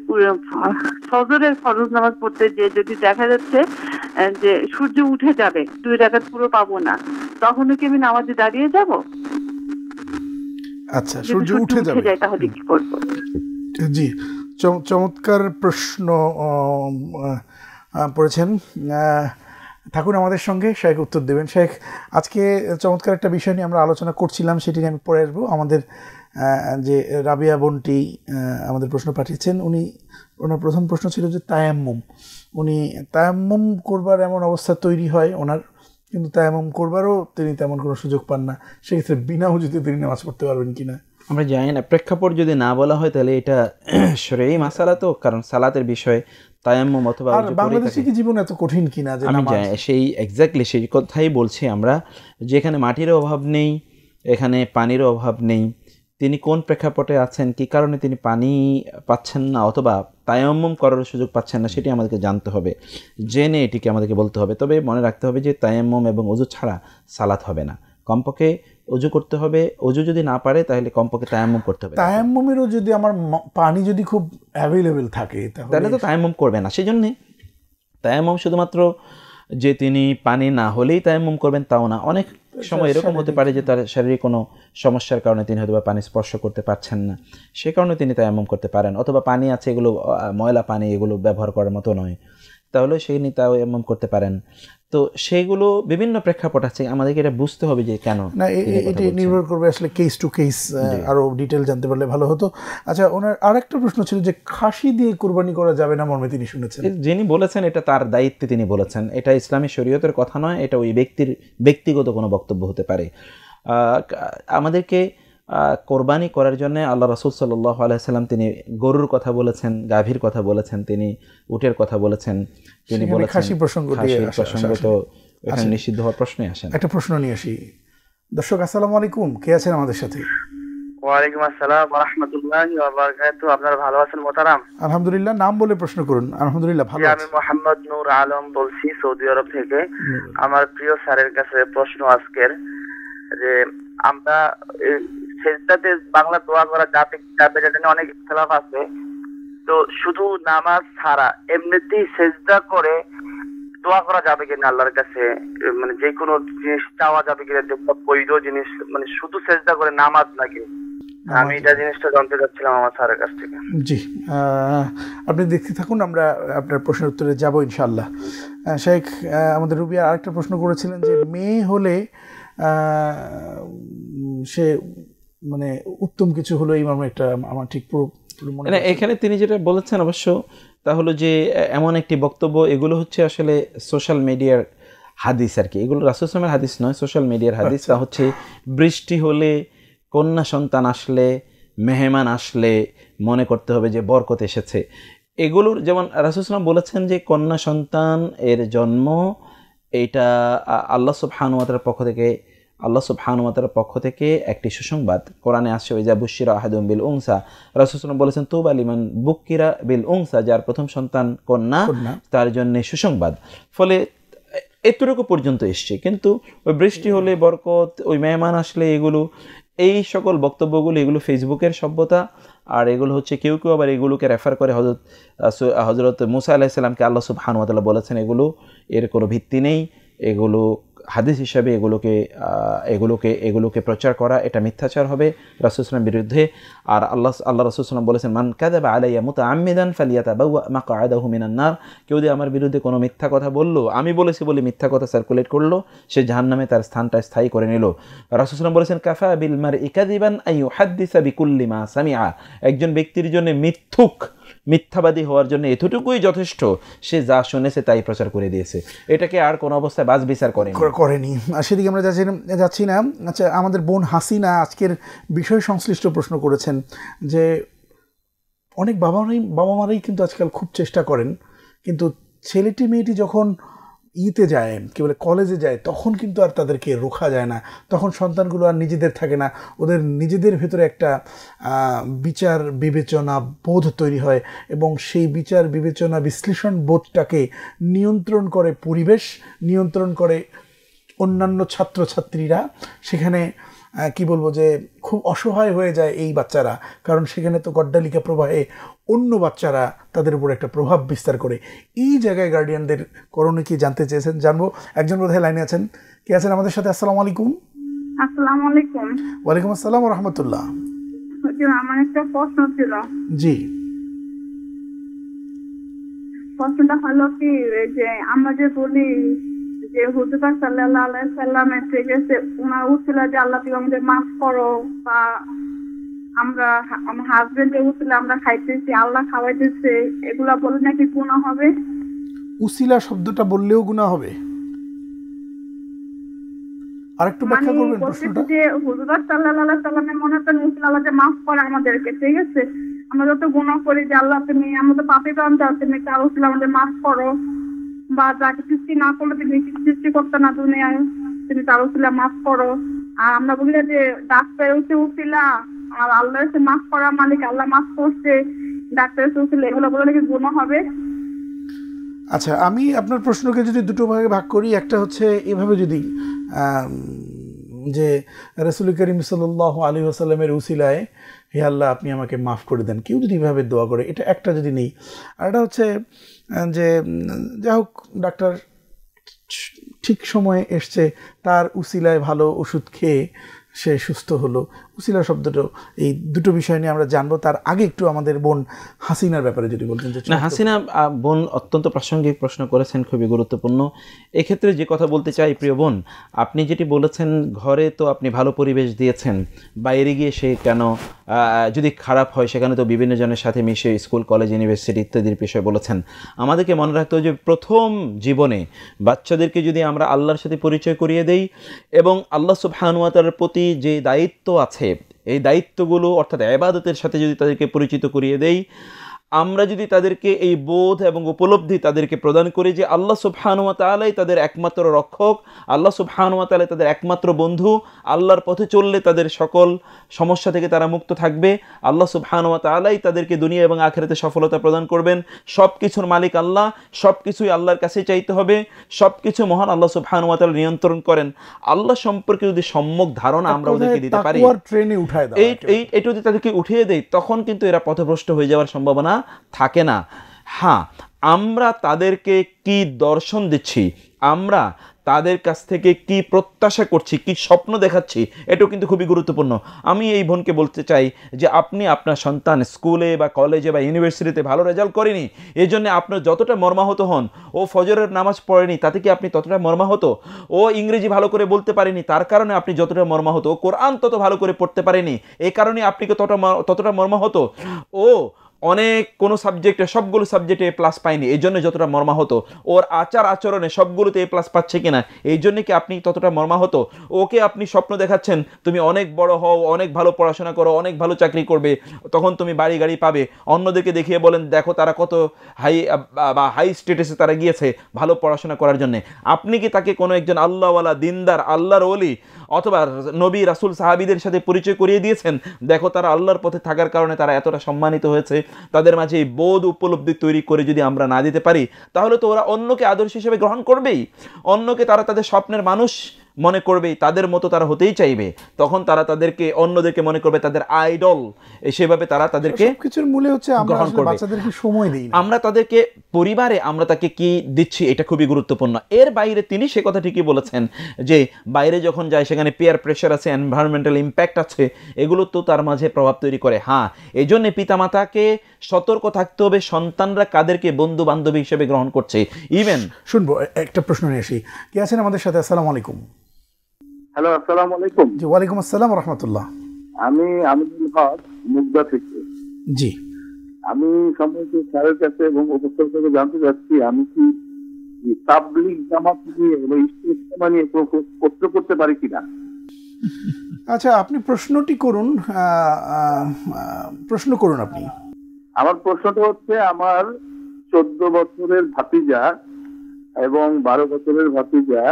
ফজরের ফরজ নামাজ পড়তে যে যদি দেখা যাচ্ছে যে সূর্য উঠে যাবে, 2 রাকাত পুরো পাবো না, তখন কি আমি নামাজে দাঁড়িয়ে যাব? আচ্ছা, সূর্য উঠে যায় তাহলে কি করব? জি, চমৎকার প্রশ্ন পড়েছেন। থাকুন আমাদের সঙ্গে, শেখ উত্তর দেবেন। শেখ, আজকে চমৎকার একটা বিষয় নিয়ে আমরা আলোচনা করছিলাম, সেটি নিয়ে আমি পরে আসবো। আমাদের যে রাবিয়া বোনটি আমাদের প্রশ্ন পাঠিয়েছেন, ওনার প্রথম প্রশ্ন ছিল যে তায়াম্মুম, উনি তায়াম্মুম করবার এমন অবস্থা তৈরি হয় ওনার, কিন্তু তায়াম্মুম করবারও তিনি তেমন কোনো সুযোগ পান না। সেক্ষেত্রে বিনা উজুতে তিনি নামাজ পড়তে পারবেন কিনা? আমরা জানি না, প্রেক্ষাপট যদি না বলা হয় তাহলে এটা শরঈ মাসালা, তো কারণ সালাতের বিষয় তায়াম্মুম অথবা বাংলাদেশে কি জীবন এত কঠিন কিনা যে আমি জানি, সেই এক্স্যাক্টলি সেই কথাই বলছি আমরা, যেখানে মাটির অভাব নেই, এখানে পানির অভাব নেই, তিনি কোন প্রেক্ষাপটে আছেন, কি কারণে তিনি পানি পাচ্ছেন না অথবা তায়াম্মুম করার সুযোগ পাচ্ছেন না, সেটি আমাদেরকে জানতে হবে, জেনে এটিকে আমাদেরকে বলতে হবে। তবে মনে রাখতে হবে যে তায়াম্মুম এবং ওযু ছাড়া সালাত হবে না, কমপক্ষে ওযু করতে হবে। ওযু যদি না পারে তাহলে কমপক্ষে তায়াম্মুম করতে হবে। তায়াম্মুমেরও যদি আমার পানি যদি খুব অ্যাভেলেবেল থাকে তাহলে তো তায়াম্মুম করবে না। সেই জন্যে তায়াম্মুম শুধুমাত্র যে তিনি পানি না হলেই তায়াম্মুম করবেন তাও না, অনেক সময় এরকম হতে পারে যে তার শারীরিক কোনো সমস্যার কারণে তিনি হয়তো পানি স্পর্শ করতে পারছেন না, সে কারণে তিনি তায়াম্মুম করতে পারেন, অথবা পানি আছে এগুলো ময়লা পানি, এগুলো ব্যবহার করার মতো নয়, তাহলে তিনি তায়াম্মুম করতে পারেন। তো তো সেইগুলো বিভিন্ন প্রেক্ষাপট আছে, আমাদেরকে এটা বুঝতে হবে যে কেন না, এটি নির্ভর করবে আসলে কেস টু কেস, আরো ডিটেল জানতে পারলে ভালো হতো। আচ্ছা, ওনার আরেকটা প্রশ্ন ছিল যে খাসি দিয়ে কুরবানি করা যাবে না মর্মে তিনি শুনেছেন। যিনি বলেছেন এটা তার দায়িত্বে তিনি বলেছেন, এটা ইসলামী শরীয়তের কথা নয়, এটা ওই ব্যক্তির ব্যক্তিগত কোনো বক্তব্য হতে পারে। আমাদেরকে কোরবানি করার জন্য আল্লাহ রাসূল সাল্লাল্লাহু আলাইহি সাল্লাম তিনি গরুর কথা বলেছেন, গাভীর কথা বলেছেন, তিনি উটের কথা বলেছেন, তিনি বলেছেন খাসি প্রসঙ্গ তো এখানে নিষিদ্ধ হওয়ার প্রশ্নই আসে না। একটা প্রশ্ন নিয়ে আসি। দর্শক আসসালামু আলাইকুম, কে আছেন আমাদের সাথে? ওয়ালাইকুম আসসালাম ওয়া রাহমাতুল্লাহি ওয়া বারাকাতুহু। আপনারা ভালো আছেন মোহতারাম? আলহামদুলিল্লাহ। নাম বলে প্রশ্ন করুন। আলহামদুলিল্লাহ ভালো আছি। আমি মোহাম্মদ নূর আলম বলছি সৌদি আরব থেকে। আমার প্রিয় স্যারের কাছে প্রশ্ন আজকের, যে আমরা সেজদাতে বাংলা দোয়া করা যাবে এটা নিয়ে অনেক ইখতিলাফ আছে। তো শুধু নামাজ ছাড়া এমনিতেই সেজদা করে দোয়া করা যাবে কিনা আল্লাহর কাছে, মানে যে কোনো জিনিস চাওয়া যাবে কিনা, যে বৈধ জিনিস, মানে শুধু সেজদা করে নামাজ নাকি? আমি এটা জিনিসটা জানতে চাচ্ছিলাম আমার স্যারের কাছ থেকে। জি, আপনি দেখতে থাকুন, আমরা আপনার প্রশ্নের উত্তরে যাব ইনশাআল্লাহ। শেখ আমাদের রুবিয়া আরেকটা প্রশ্ন করেছিলেন যে মেয়ে হলে সে মানে উত্তম কিছু হলো, এই মর্মে একটা আমার ঠিক পুরো না, এখানে তিনি যেটা বলেছেন অবশ্য তা হলো যে এমন একটি বক্তব্য, এগুলো হচ্ছে আসলে সোশ্যাল মিডিয়ার হাদিস আর কি, এগুলো রাসূল সাল্লাল্লাহু আলাইহি ওয়াসাল্লামের হাদিস নয়, সোশ্যাল মিডিয়ার হাদিস। তা হচ্ছে বৃষ্টি হলে, কন্যা সন্তান আসলে, মেহমান আসলে মনে করতে হবে যে বরকত এসেছে। এগুলোর যেমন রাসূল সাল্লাল্লাহু আলাইহি ওয়াসাল্লাম বলেছেন যে কন্যা সন্তান এর জন্ম এটা আল্লাহ সুবহানাহু ওয়া তাআলার পক্ষ থেকে একটি সুসংবাদ। কোরআনে আসছে ওইজা বুশিরা আহাদুম বিল উনসা, রাসূল সাল্লাল্লাহু আলাইহি ওয়াসাল্লাম বলেছেন তুবা লিমান বুকিরা বিল উনসা, যার প্রথম সন্তান কন্যা তার জন্য সুসংবাদ। ফলে এতটুকু পর্যন্ত এসছে, কিন্তু ওই বৃষ্টি হলে বরকত, ওই মেহমান আসলে, এগুলো এই সকল বক্তব্যগুলো এগুলো ফেসবুকের সভ্যতা। আর এগুলো হচ্ছে কেউ কেউ আবার এগুলোকে রেফার করে হযরত মুসা আলাইহিস সালামকে আল্লাহ সুবহানাহু ওয়া তাআলা বলেছেন, এর কোনো ভিত্তি নেই। এগুলো হাদিস হিসাবে এগুলোকে প্রচার করা এটা মিথ্যাচার হবে রাসূল সাল্লাল্লাহু আলাইহি ওয়াসাল্লামের বিরুদ্ধে। আর আল্লাহ রাসূল সাল্লাল্লাহু আলাইহি ওয়াসাল্লাম বলেছেন মান কাযাবা আলাইয়া মুতাআম্মিদান ফালিয়াতাবাওয়া মাকআদাহু মিনান নার, কেউ যদি আমার বিরুদ্ধে কোনো মিথ্যা কথা বললো, আমি বলেছি বলে মিথ্যা কথা সার্কুলেট করলো, সে জাহান্নামে তার স্থানটা স্থায়ী করে নিল। রাসূল সাল্লাল্লাহু আলাইহি ওয়াসাল্লাম বলেছেন কাফা বিল মারই কাযিবান আন ইউহাদ্দিসা বিকুল্লি মা সামিআ, একজন ব্যক্তির জন্য মিথ্যাবাদী হওয়ার জন্য এতটুকুই যথেষ্ট, সে যা শুনেছে তাই প্রচার করে দিয়েছে, এটাকে আর কোনো অবস্থায় বাজ বিচার করেনি। আর সেদিকে আমরা যাচ্ছি না। আচ্ছা, আমাদের বোন হাসিনা আজকের বিষয় সংশ্লিষ্ট প্রশ্ন করেছেন যে অনেক বাবা মারাই কিন্তু আজকাল খুব চেষ্টা করেন, কিন্তু ছেলেটি মেয়েটি যখন যায়, কি বলে কলেজে যায়, তখন কিন্তু আর তাদেরকে রোখা যায় না, তখন সন্তানগুলো আর নিজেদের থাকে না, ওদের নিজেদের ভেতরে একটা বিচার বিবেচনা বোধ তৈরি হয়, এবং সেই বিচার বিবেচনা বিশ্লেষণ বোধটাকে নিয়ন্ত্রণ করে পরিবেশ, নিয়ন্ত্রণ করে অন্যান্য ছাত্রছাত্রীরা। সেখানে কি বলবো যে খুব অসহায় হয়ে যায় এই বাচ্চারা, কারণ সেখানে তো গড্ডালিকা প্রবাহে অন্য বাচ্চারা তাদের উপর একটা প্রভাব বিস্তার করে। এই জায়গায় গার্ডিয়ানদের করণীয় কি জানতে চেয়েছেন, জানবো। একজন বোধহয় লাইনে আছেন, কে আছেন আমাদের সাথে? আসসালামু আলাইকুম। আসসালামু আলাইকুম। ওয়ালাইকুম আসসালাম ওয়া রাহমাতুল্লাহ। আমার একটা প্রশ্ন ছিল। জি, প্রশ্নটা হলো কি, যে আমরা যে বলি যে হুজুর পাক সাল্লাল্লাহু আলাইহি সাল্লামের থেকে ওনার উসিলা যে আল্লাহ তুমি আমাদের মাফ করো, বা আমরা আমার হাজবেন্ডের উসিলা আমরা খাইতেছি, আল্লাহ খাওয়াইতেছে, এগুলা বলে নাকি গুনাহ হবে? উসিলা শব্দটা বললেও গুনাহ হবে? আরেকটু ব্যাখ্যা করবেন প্রশ্নটা? যে হুজুর পাক সাল্লাল্লাহু আলাইহি সাল্লামের মনে তো উসিলা আল্লাহ যে মাফ করে আমাদেরকে, ঠিক আছে? আমরা যত গুনাহ করি যে আল্লাহ তুমি, আমরা তো পাপী বান্দা, তুমি তার উসিলা আমাদের মাফ করো, বা যাকে সৃষ্টি না করলে তুমি সৃষ্টি করতে না দুনিয়ায়, তুমি তার উসিলা মাফ করো। আর আমরা বলি যে ডাক্তার উসিলা, আর আল্লাহ এসে মাফ করা মালিক, আল্লাহ মাফ করছে, ডাক্তার উসিলা, এগুলো বলে নাকি গুনাহ হবে? আচ্ছা, আমি আপনার প্রশ্নকে যদি দুটো ভাগে ভাগ করি, একটা হচ্ছে এভাবে যদি যে রাসূল করিম সাল্লাল্লাহু আলাইহি ওয়াসাল্লামের উসিলায় হে আল্লাহ আপনি আমাকে মাফ করে দেন, কেউ যদি এভাবে দোয়া করে, এটা একটা যদি নেই। আর এটা হচ্ছে যে যাই হোক ডাক্তার ঠিক সময়ে এসছে, তার উসিলায় ভালো ওষুধ খেয়ে সে সুস্থ হলো, উসিলা শব্দটা, এই দুটো বিষয় নিয়ে আমরা জানবো। তার আগে একটু আমাদের বোন হাসিনার ব্যাপারে যদি বলতেন। না, হাসিনা বোন অত্যন্ত প্রাসঙ্গিক প্রশ্ন করেছেন, খুবই গুরুত্বপূর্ণ। এক্ষেত্রে যে কথা বলতে চাই, প্রিয় বোন, আপনি যেটি বলেছেন, ঘরে তো আপনি ভালো পরিবেশ দিয়েছেন, বাইরে গিয়ে সে কেন যদি খারাপ হয়, সেখানে তো বিভিন্ন জনের সাথে মিশে স্কুল, কলেজ, ইউনিভার্সিটি ইত্যাদির বিষয়ে বলেছেন। আমাদেরকে মনে রাখতে হবে যে প্রথম জীবনে বাচ্চাদেরকে যদি আমরা আল্লাহর সাথে পরিচয় করিয়ে দেই এবং আল্লাহ সুবহানাহু ওয়া তাআলার প্রতি যে দায়িত্ব আছে, এই দায়িত্বগুলো অর্থাৎ ইবাদতের সাথে যদি তাদেরকে পরিচিত করিয়ে দেই, আমরা যদি তাদেরকে এই বোধ এবং উপলব্ধি তাদেরকে প্রদান করি যে আল্লাহ সুবহানাহু ওয়া তাআলাই তাদের একমাত্র রক্ষক, আল্লাহ সুবহানাহু ওয়া তাআলা তাদের একমাত্র বন্ধু, আল্লাহর পথে চললে তাদের সকল সমস্যা থেকে তারা মুক্ত থাকবে, আল্লাহ সুবহানাহু ওয়া তাআলাই তাদেরকে দুনিয়া এবং আখিরাতে সফলতা প্রদান করবেন, সব কিছুর মালিক আল্লাহ, সব কিছুই আল্লাহর কাছে চাইতে হবে, সব কিছু মহান আল্লাহ সুবহানাহু ওয়া তাআলা নিয়ন্ত্রণ করেন। আল্লাহ সম্পর্কে যদি সম্যক ধারণা আমরা ওদেরকে দিতে পারি, এই যদি তাদেরকে উঠিয়ে দেই, তখন কিন্তু এরা পথভ্রষ্ট হয়ে যাওয়ার সম্ভাবনা থাকে না। হ্যাঁ, আমরা তাদেরকে কি দর্শন দিচ্ছি, আমরা তাদের কাছ থেকে কি প্রত্যাশা করছি, কি স্বপ্ন দেখাচ্ছি, এটাও কিন্তু খুবই গুরুত্বপূর্ণ। আমি এই বোনকে বলতে চাই যে আপনি আপনার সন্তান স্কুলে বা কলেজে বা ইউনিভার্সিটিতে ভালো রেজাল্ট করেনি, এই জন্য আপনার যতটা মর্মাহত হন, ও ফজরের নামাজ পড়েনি তাতে কি আপনি ততটা মর্মাহত, ও ইংরেজি ভালো করে বলতে পারেনি তার কারণে আপনি যতটা মর্মাহত, ও কোরআন তত ভালো করে পড়তে পারেনি এই কারণে আপনি ততটা মর্মাহত, ও অনেক কোনো সাবজেক্টে সবগুলো সাবজেক্টে প্লাস পায়নি এই জন্য যতটা মর্মাহত, ওর আচার আচরণে সবগুলোতে এ প্লাস পাচ্ছে কিনা এই জন্য কি আপনি ততটা মর্মাহত, ওকে আপনি স্বপ্ন দেখাচ্ছেন তুমি অনেক বড় হও, অনেক ভালো পড়াশোনা করো, অনেক ভালো চাকরি করবে, তখন তুমি বাড়ি গাড়ি পাবে, অন্যদেরকে দেখিয়ে বলেন দেখো তারা কত হাই স্টেটাসে তারা গিয়েছে ভালো পড়াশোনা করার জন্য। আপনি কি তাকে কোনো একজন আল্লাহওয়ালা, দিনদার, আল্লাহর ওলি অথবা নবী, রাসূল, সাহাবীদের সাথে পরিচয় করিয়ে দিয়েছেন? দেখো তারা আল্লাহর পথে থাকার কারণে তারা এতটা সম্মানিত হয়েছে। তাদের মাঝে এই বোধ উপলব্ধি তৈরি করে যদি আমরা না দিতে পারি, তাহলে তো ওরা অন্যকে আদর্শ হিসেবে গ্রহণ করবেই, অন্যকে তারা তাদের স্বপ্নের মানুষ মনে করবে, তাদের মতো তারা হতেই চাইবে, তখন তারা তাদেরকে অন্যদেরকে মনে করবে তাদের আইডল, সেভাবে তারা তাদেরকে কিছুর মূলে হচ্ছে আমরা বাচ্চাদেরকে সময় দিই, আমরা তাদেরকে পরিবারে আমরা তাকে কি দিচ্ছি এটা খুবই গুরুত্বপূর্ণ। এর বাইরে তিনি সে কথা ঠিকই বলেছেন যে বাইরে যখন যায় সেখানে পিয়ার প্রেশার আছে, এনভায়রনমেন্টাল ইম্প্যাক্ট আছে, এগুলো তো তার মাঝে প্রভাব তৈরি করে। হ্যাঁ, এই জন্য পিতামাতাকে সতর্ক থাকতে হবে সন্তানরা কাদেরকে বন্ধু বান্ধবী হিসেবে গ্রহণ করছে। ইভেন শুনবো একটা প্রশ্ন নিয়ে আসি, কে আছেন আমাদের সাথে? আসসালামু আলাইকুম। হ্যালো, আসসালামু আলাইকুম। জি, ওয়ালাইকুম আসসালাম ওয়া রাহমাতুল্লাহ। আমি আমিনুল হক, মুগদা থেকে। জি, আমি সম্মানিত স্যারের কাছে এবং উপস্থিত থেকে জানতে চাচ্ছি, আমি কি তাবলীগ জামাত নিয়ে এবং ইস্তেমা নিয়ে প্রশ্ন করতে পারি কিনা? আচ্ছা, আপনি প্রশ্নটি করুন, প্রশ্ন করুন আপনি। আমার প্রশ্নটা হচ্ছে, আমার 14 বছরের ভাতিজা এবং 12 বছরের ভাতিজা,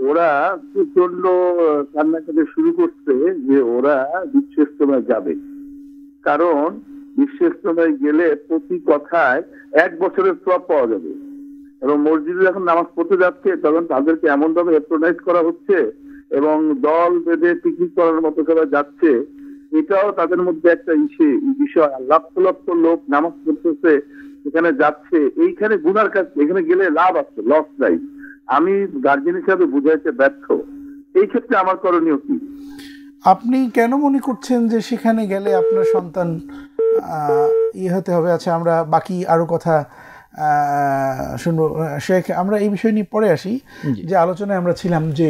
ওরা প্রচন্ড কান্নাকাটি শুরু করছে যে ওরা বিশ্ব ইজতেমায় যাবে, কারণ বিশ্ব ইজতেমায় গেলে প্রতি কথায় 1 বছরের সওয়াব পাওয়া যাবে। এবং মসজিদে যখন নামাজ পড়তে যাচ্ছে তখন তাদেরকে এমন ভাবে এপ্রোনাইজ করা হচ্ছে এবং দল বেঁধে পিকনিক করার মতো করে যাচ্ছে, এটাও তাদের মধ্যে একটা বিষয়। লক্ষ লক্ষ লোক নামাজ পড়তেছে, এখানে যাচ্ছে, এইখানে গুনার কাজ, এখানে গেলে লাভ আছে, লস নাই। আমি গার্জেন হিসাবে বুঝাইতে ব্যর্থ, এই ক্ষেত্রে আমার করণীয় কি? আপনি কেন মনে করছেন যে সেখানে গেলে আপনার সন্তান হতে হবে? আচ্ছা, আমরা বাকি আরো কথা শুনবো শেখ, আমরা এই বিষয় নিয়ে পরে আসি। যে আলোচনায় আমরা ছিলাম যে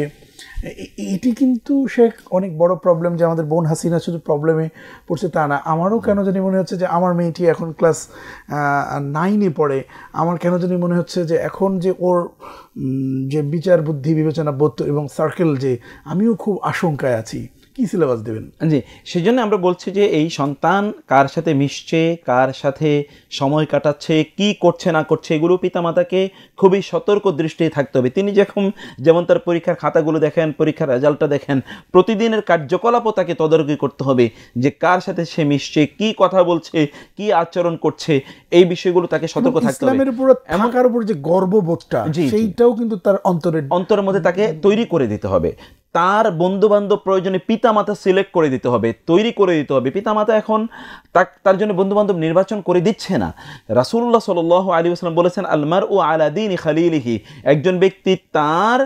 এটি কিন্তু শেখ অনেক বড় প্রবলেম, যে আমাদের বোন হাসিনা শুধু প্রবলেমে পড়ছে তা না, আমারও কেন জানি মনে হচ্ছে যে আমার মেয়েটি এখন ক্লাস 9-এ পড়ে, আমার কেন জানি মনে হচ্ছে যে এখন যে ওর যে বিচার বুদ্ধি, বিবেচনা বোধ এবং সার্কেল, যে আমিও খুব আশঙ্কায় আছি। কি সিলেবাস দেবেন? জি, সেই জন্য আমরা বলছি যে এই সন্তান কার সাথে মিশছে, কার সাথে সময় কাটাচ্ছে, কি করছে না করছে, এগুলো পিতামাতাকে খুবই সতর্ক দৃষ্টি থাকতে হবে। তিনি যেমন তার পরীক্ষার খাতাগুলো দেখেন, পরীক্ষার রেজাল্টটা দেখেন, প্রতিদিনের কার্যকলাপও তাকে তদারকি করতে হবে যে কার সাথে সে মিশছে, কি কথা বলছে, কি আচরণ করছে, এই বিষয়গুলো তাকে সতর্ক থাকতে হবে। ইসলামের উপর থাকার উপর যে গর্ববোধটা, সেইটাও কিন্তু তার অন্তরের মধ্যে তাকে তৈরি করে দিতে হবে। তার বন্ধু বান্ধব প্রয়োজনে পিতামাতা সিলেক্ট করে দিতে হবে, তৈরি করে দিতে হবে। পিতামাতা এখন তার জন্য বন্ধু বান্ধব নির্বাচন করে দিচ্ছে না। রাসূলুল্লাহ সাল্লাল্লাহু আলাইহি ওয়াসাল্লাম বলেছেন, আল মারউ আলা দীনি খালিলিহি, একজন ব্যক্তি তার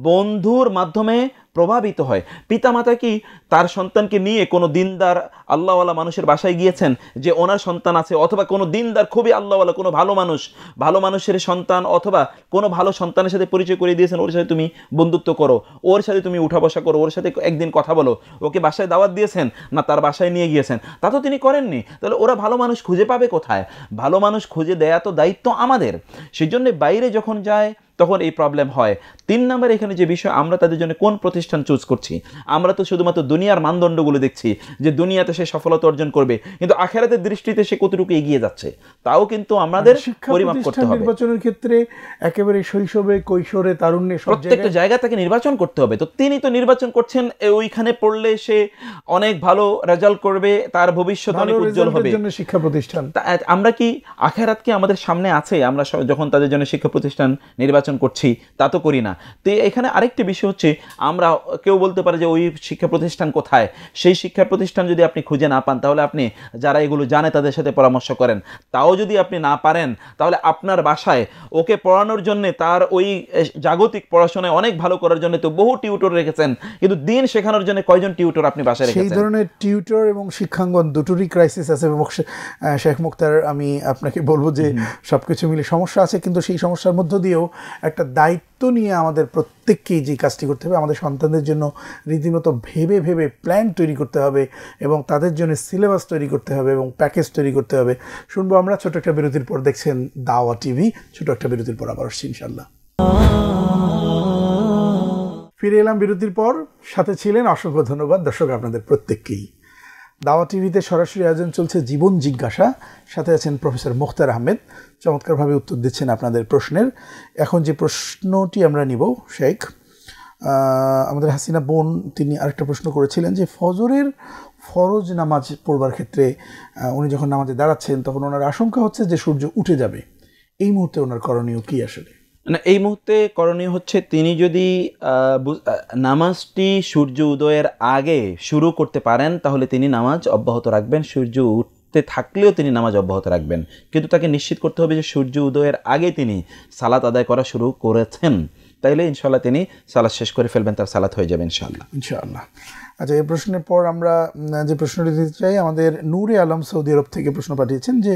বন্ধুর মাধ্যমে প্রভাবিত হয়। পিতামাতা কি তার সন্তানকে নিয়ে কোনো দিনদার আল্লাহওয়ালা মানুষের বাসায় গিয়েছেন যে ওনার সন্তান আছে, অথবা কোনো দিনদার খুবই আল্লাহওয়ালা কোনো ভালো মানুষের সন্তান, অথবা কোনো ভালো সন্তানের সাথে পরিচয় করে দিয়েছেন, ওর সাথে তুমি বন্ধুত্ব করো, ওর সাথে তুমি উঠা বসা করো, ওর সাথে একদিন কথা বলো, ওকে বাসায় দাওয়াত দিয়েছেন না তার বাসায় নিয়ে গিয়েছেন? তা তো তিনি করেননি। তাহলে ওরা ভালো মানুষ খুঁজে পাবে কোথায়? ভালো মানুষ খুঁজে দেয়া তো দায়িত্ব আমাদের। সেই জন্য বাইরে যখন যায় তখন এই প্রবলেম হয়। 3 নম্বর এখানে যে বিষয়, আমরা তাদের জন্য কোন প্রতিষ্ঠান চুজ করছি। আমরা তো শুধুমাত্র দুনিয়ার মানদণ্ডগুলো দেখছি যে দুনিয়াতে সে সফলতা অর্জন করবে, কিন্তু আখিরাতের দৃষ্টিতে সে কতটুকু এগিয়ে যাচ্ছে তাও কিন্তু আমাদের পরিমাপ করতে হবে। নির্বাচনের ক্ষেত্রে একেবারে শৈশবে, কৈশোরে, তারুণ্যে প্রত্যেকটা জায়গা থেকে নির্বাচন করতে হবে। তো তিনি তো নির্বাচন করছেন ওইখানে পড়লে সে অনেক ভালো রেজাল্ট করবে, তার ভবিষ্যৎ অনেক উজ্জ্বল হবে। শিক্ষা প্রতিষ্ঠান আমরা কি আখিরাত কি আমাদের সামনে আছে? আমরা যখন তাদের জন্য শিক্ষা প্রতিষ্ঠান নির্বাচন করছি তা তো করি না। তো এখানে আরেকটি বিষয় হচ্ছে, আমরা কেউ বলতে পারে যে ওই শিক্ষা প্রতিষ্ঠান কোথায়। সেই শিক্ষা প্রতিষ্ঠান যদি আপনি খুঁজে না পান তাহলে আপনি যারা এগুলো জানে তাদের সাথে পরামর্শ করেন। তাও যদি আপনি না পারেন তাহলে আপনার বাসায় ওকে পড়ানোর জন্য, তার ওই জাগতিক পড়াশোনায় অনেক ভালো করার জন্য তো বহু টিউটর রেখেছেন, কিন্তু দিন শেখানোর জন্য কয়জন টিউটর আপনি বাসায় রেখেছেন? সেই ধরনের টিউটর এবং শিক্ষাঙ্গন দুটোরই ক্রাইসিস আছে। এবং শেখ মুক্তার, আমি আপনাকে বলবো যে সবকিছু মিলে সমস্যা আছে, কিন্তু সেই সমস্যার মধ্য দিয়েও একটা দায়িত্ব নিয়ে আমাদের প্রত্যেককেই যে কাজটি করতে হবে, আমাদের সন্তানদের জন্য রীতিমতো ভেবে ভেবে প্ল্যান তৈরি করতে হবে এবং তাদের জন্য সিলেবাস তৈরি করতে হবে এবং প্যাকেজ তৈরি করতে হবে। শুনবো আমরা ছোট একটা বিরতির পর। দেখছেন দাওয়া টিভি। ছোট একটা বিরতির পর আবার আসছি ইনশাল্লাহ। ফিরে এলাম বিরতির পর। সাথে ছিলেন, অসংখ্য ধন্যবাদ দর্শক আপনাদের প্রত্যেককেই। দাওয়া টিভিতে সরাসরি আয়োজন চলছে জীবন জিজ্ঞাসা। সাথে আছেন প্রফেসর মুখতার আহমেদ, চমৎকারভাবে উত্তর দিচ্ছেন আপনাদের প্রশ্নের। এখন যে প্রশ্নটি আমরা নিব, শেখ আমাদের হাসিনা বোন, তিনি আরেকটা প্রশ্ন করেছিলেন যে ফজরের ফরজ নামাজ পড়বার ক্ষেত্রে উনি যখন নামাজে দাঁড়াচ্ছেন তখন ওনার আশঙ্কা হচ্ছে যে সূর্য উঠে যাবে। এই মুহূর্তে ওনার করণীয় কি? আসলে না, এই মুহূর্তে করণীয় হচ্ছে তিনি যদি নামাজটি সূর্য উদয়ের আগে শুরু করতে পারেন তাহলে তিনি নামাজ অব্যাহত রাখবেন। সূর্য উঠতে থাকলেও তিনি নামাজ অব্যাহত রাখবেন, কিন্তু তাকে নিশ্চিত করতে হবে যে সূর্য উদয়ের আগে তিনি সালাত আদায় করা শুরু করেছেন। তাইলে ইনশাল্লাহ তিনি সালাত শেষ করে ফেলবেন, তার সালাত হয়ে যাবে ইনশাল্লাহ। আচ্ছা, এই প্রশ্নের পর আমরা যে প্রশ্নটি দিতে চাই, আমাদের নূরে আলম সৌদি আরব থেকে প্রশ্ন পাঠিয়েছেন যে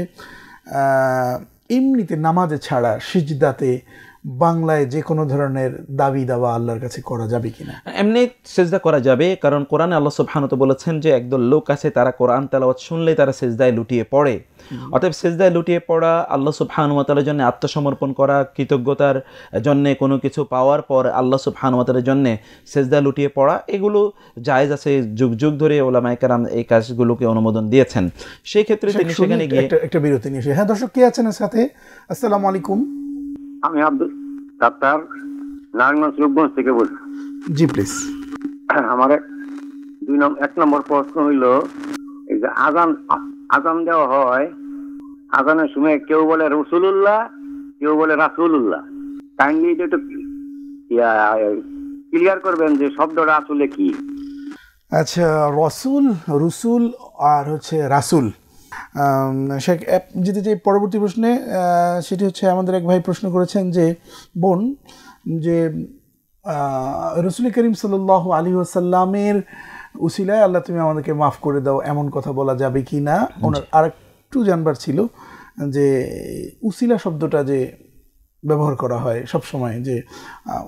এমনিতে নামাজে ছাড়া সিজদাতে বাংলায় যে কোনো ধরনের দাবি দাওয়া আল্লাহর কাছে করা যাবে কিনা? এমনি সেজদা করা যাবে, কারণ কোরআনে আল্লাহ সুবহানাহু ওয়া তাআলা বলেছেন যে একদল লোক আছে তারা কোরআন তেলাওয়াত শুনলে তারা সেজদায় লুটিয়ে পড়ে। অতএব সেজদায় লুটিয়ে পড়া, আল্লাহ সুবহানাহু ওয়া তাআলার জন্য আত্মসমর্পণ করা, কৃতজ্ঞতার জন্য কোনো কিছু পাওয়ার পর আল্লাহ সুবহানাহু ওয়া তাআলার জন্য সেজদায় লুটিয়ে পড়া, এগুলো জায়েজ আছে। যুগ যুগ ধরে উলামায়ে কেরাম এই কাজগুলোকে অনুমোদন দিয়েছেন। সেই ক্ষেত্রে তিনি সেখানে গিয়ে একটা বিরতি নিয়ে। হ্যাঁ দর্শক, কে আছেন সাথে? আসসালামু আলাইকুম। আমি আব্দুল সাত্তার, নারায়ণগঞ্জ রূপগঞ্জ থেকে বলছি। জি প্লিজ। আমার 1 নম্বর প্রশ্ন হইল, এই যে আজান দেওয়া হয়, আজানের সময় কেউ বলে রসুলুল্লাহ, কেউ বলে রাসূলুল্লাহ। কাইন্ডলি এটা একটু ক্লিয়ার করবেন যে শব্দটা আসলে কি? আচ্ছা, রসুল আর হচ্ছে রাসূল। শেখ যেতে যে পরবর্তী প্রশ্নে, সেটি হচ্ছে আমাদের এক ভাই প্রশ্ন করেছেন যে বোন, যে রাসূল করিম সাল্লাল্লাহু আলাইহি ওয়াসাল্লামের উসিলায় আল্লাহ তুমি আমাদেরকে মাফ করে দাও, এমন কথা বলা যাবে কি না? ওনার আরেকটু জানবার ছিল যে উসিলা শব্দটা যে ব্যবহার করা হয় সব সময়, যে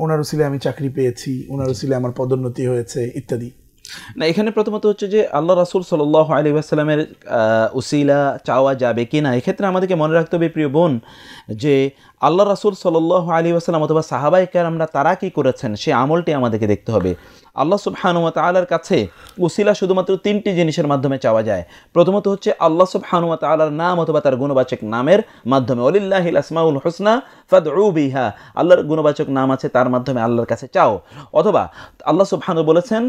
ওনার উসিলায় আমি চাকরি পেয়েছি, ওনার উসিলায় আমার পদোন্নতি হয়েছে ইত্যাদি। না, এখানে প্রথমত হচ্ছে যে আল্লাহ রাসূল সাল্লাল্লাহু আলাইহি ওয়াসাল্লামের উসিলা চাওয়া যাবে কি না, এক্ষেত্রে আমাদেরকে মনে রাখতে হবে প্রিয় বোন যে আল্লাহ রাসূল সাল্লাল্লাহু আলাইহি ওয়াসাল্লাম অথবা সাহাবায়ে কেরামরা তারা কি করেছেন সেই আমলটি আমাদেরকে দেখতে হবে। আল্লাহ সুবহানাহু ওয়া তাআলার কাছে উসিলা শুধুমাত্র 3টি জিনিসের মাধ্যমে চাওয়া যায়। প্রথমত হচ্ছে আল্লাহ সুবহানাহু ওয়া তাআলার নাম অথবা তার গুণবাচক নামের মাধ্যমে, ওয়ালিল্লাহিল আসমাউল হুসনা ফাদউ বিহা, আল্লাহর গুণবাচক নাম আছে তার মাধ্যমে আল্লাহর কাছে চাও। অথবা আল্লাহ সুবহানাহু বলেছেন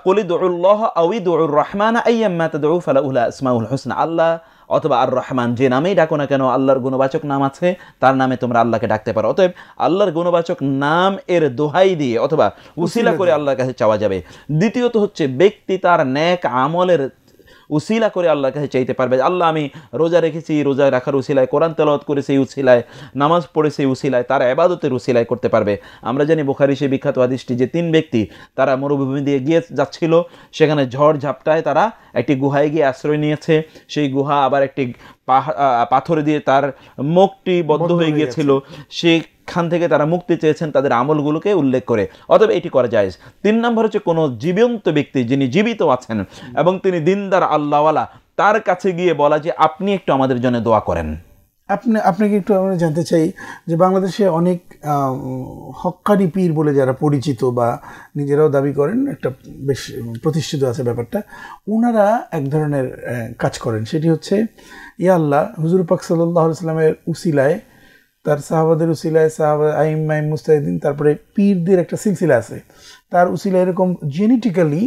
কুলিদুল্লাহ আও ইদুর রহমান আইয়াম্মা তাদউ ফালাহুল আসমাউল হুসনা, আল্লাহ অথবা আর রহমান, যে নামেই ডাকো না কেন আল্লাহর গুণবাচক নাম আছে তার নামে তোমরা আল্লাহকে ডাকতে পারো। অতএব আল্লাহর গুণবাচক নাম এর দোহাই দিয়ে অথবা উসিলা করে আল্লাহর কাছে চাওয়া যাবে। দ্বিতীয়ত হচ্ছে ব্যক্তি তার নেক আমলের উসিলা করে আল্লাহর কাছে চাইতে পারবে। আল্লাহ আমি রোজা রেখেছি, রোজা রাখার উসিলায়, কোরআন তেলাওয়াত করেছি এই উসিলায়, নামাজ পড়েছে এই উসিলায়, তারা ইবাদতের উসিলায় করতে পারবে। আমরা জানি বুখারী সেই বিখ্যাত হাদিসটি যে 3 ব্যক্তি তারা মরুভূমি দিয়ে গিয়ে যাচ্ছিল, সেখানে ঝড় ঝাপটায় তারা একটি গুহায় গিয়ে আশ্রয় নিয়েছে। সেই গুহা আবার একটি পাথর দিয়ে তার মুখটি বদ্ধ হয়ে গিয়েছিল, সেখান থেকে তারা মুক্তি চেয়েছেন তাদের আমলগুলোকে উল্লেখ করে। অতএব এটি করা যায়। 3 নম্বর হচ্ছে কোনো জীবন্ত ব্যক্তি যিনি জীবিত আছেন এবং তিনি দিনদার আল্লাহওয়ালা, তার কাছে গিয়ে বলা যে আপনি একটু আমাদের জন্য দোয়া করেন। আপনাকে একটু আমরা জানতে চাই যে বাংলাদেশে অনেক হক্কানি পীর বলে যারা পরিচিত বা নিজেরাও দাবি করেন, একটা বেশ প্রতিষ্ঠিত আছে ব্যাপারটা, ওনারা এক ধরনের কাজ করেন, সেটি হচ্ছে ইয়া আল্লাহ হুজুর পাক সাল্লাল্লাহু আলাইহি ওয়াসাল্লামের উসিলায়, তার সাহাবাদের উসিলায়, সাহাবা আইম মুস্তাহিদিন, তারপরে পীরদের একটা সিলসিলা আছে, তার উসিলায় এরকম জেনেটিক্যালি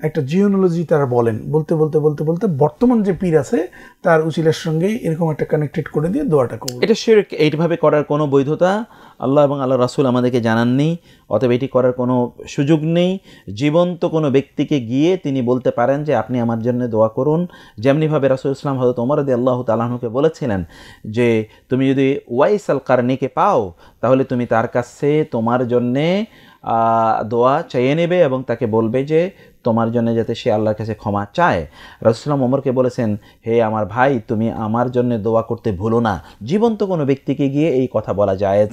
একটা জিওনোলজি তারা বলেন, বলতে বলতে বলতে বলতে বর্তমান যে পীর আছে তার উসিলার সঙ্গে এরকম একটা কানেক্টেড করে দিয়ে দোয়াটা কবুল। এটা শিরক। এইভাবে করার কোনো বৈধতা আল্লাহ এবং আল্লাহ রাসূল আমাদেরকে জানাননি, অতএব এটি করার কোনো সুযোগ নেই। জীবন্ত কোনো ব্যক্তিকে গিয়ে তিনি বলতে পারেন যে আপনি আমার জন্য দোয়া করুন, যেমনিভাবে রাসূল ইসলাম হযরত ওমর রাদিয়াল্লাহু তাআলা আনহুকে বলেছিলেন যে তুমি যদি ওয়াইস আল কারনিকে পাও তাহলে তুমি তার কাছে তোমার জন্যে দোয়া চাইয়ে নেবে এবং তাকে বলবে যে তোমার জন্য যাতে সে আল্লাহর কাছে ক্ষমা চায়। রাসূলুল্লাহ ওমরকে বলেছেন, হে আমার ভাই তুমি আমার জন্য দোয়া করতে ভুলো না। জীবন্ত কোনো ব্যক্তিকে গিয়ে এই কথা বলা জায়েজ,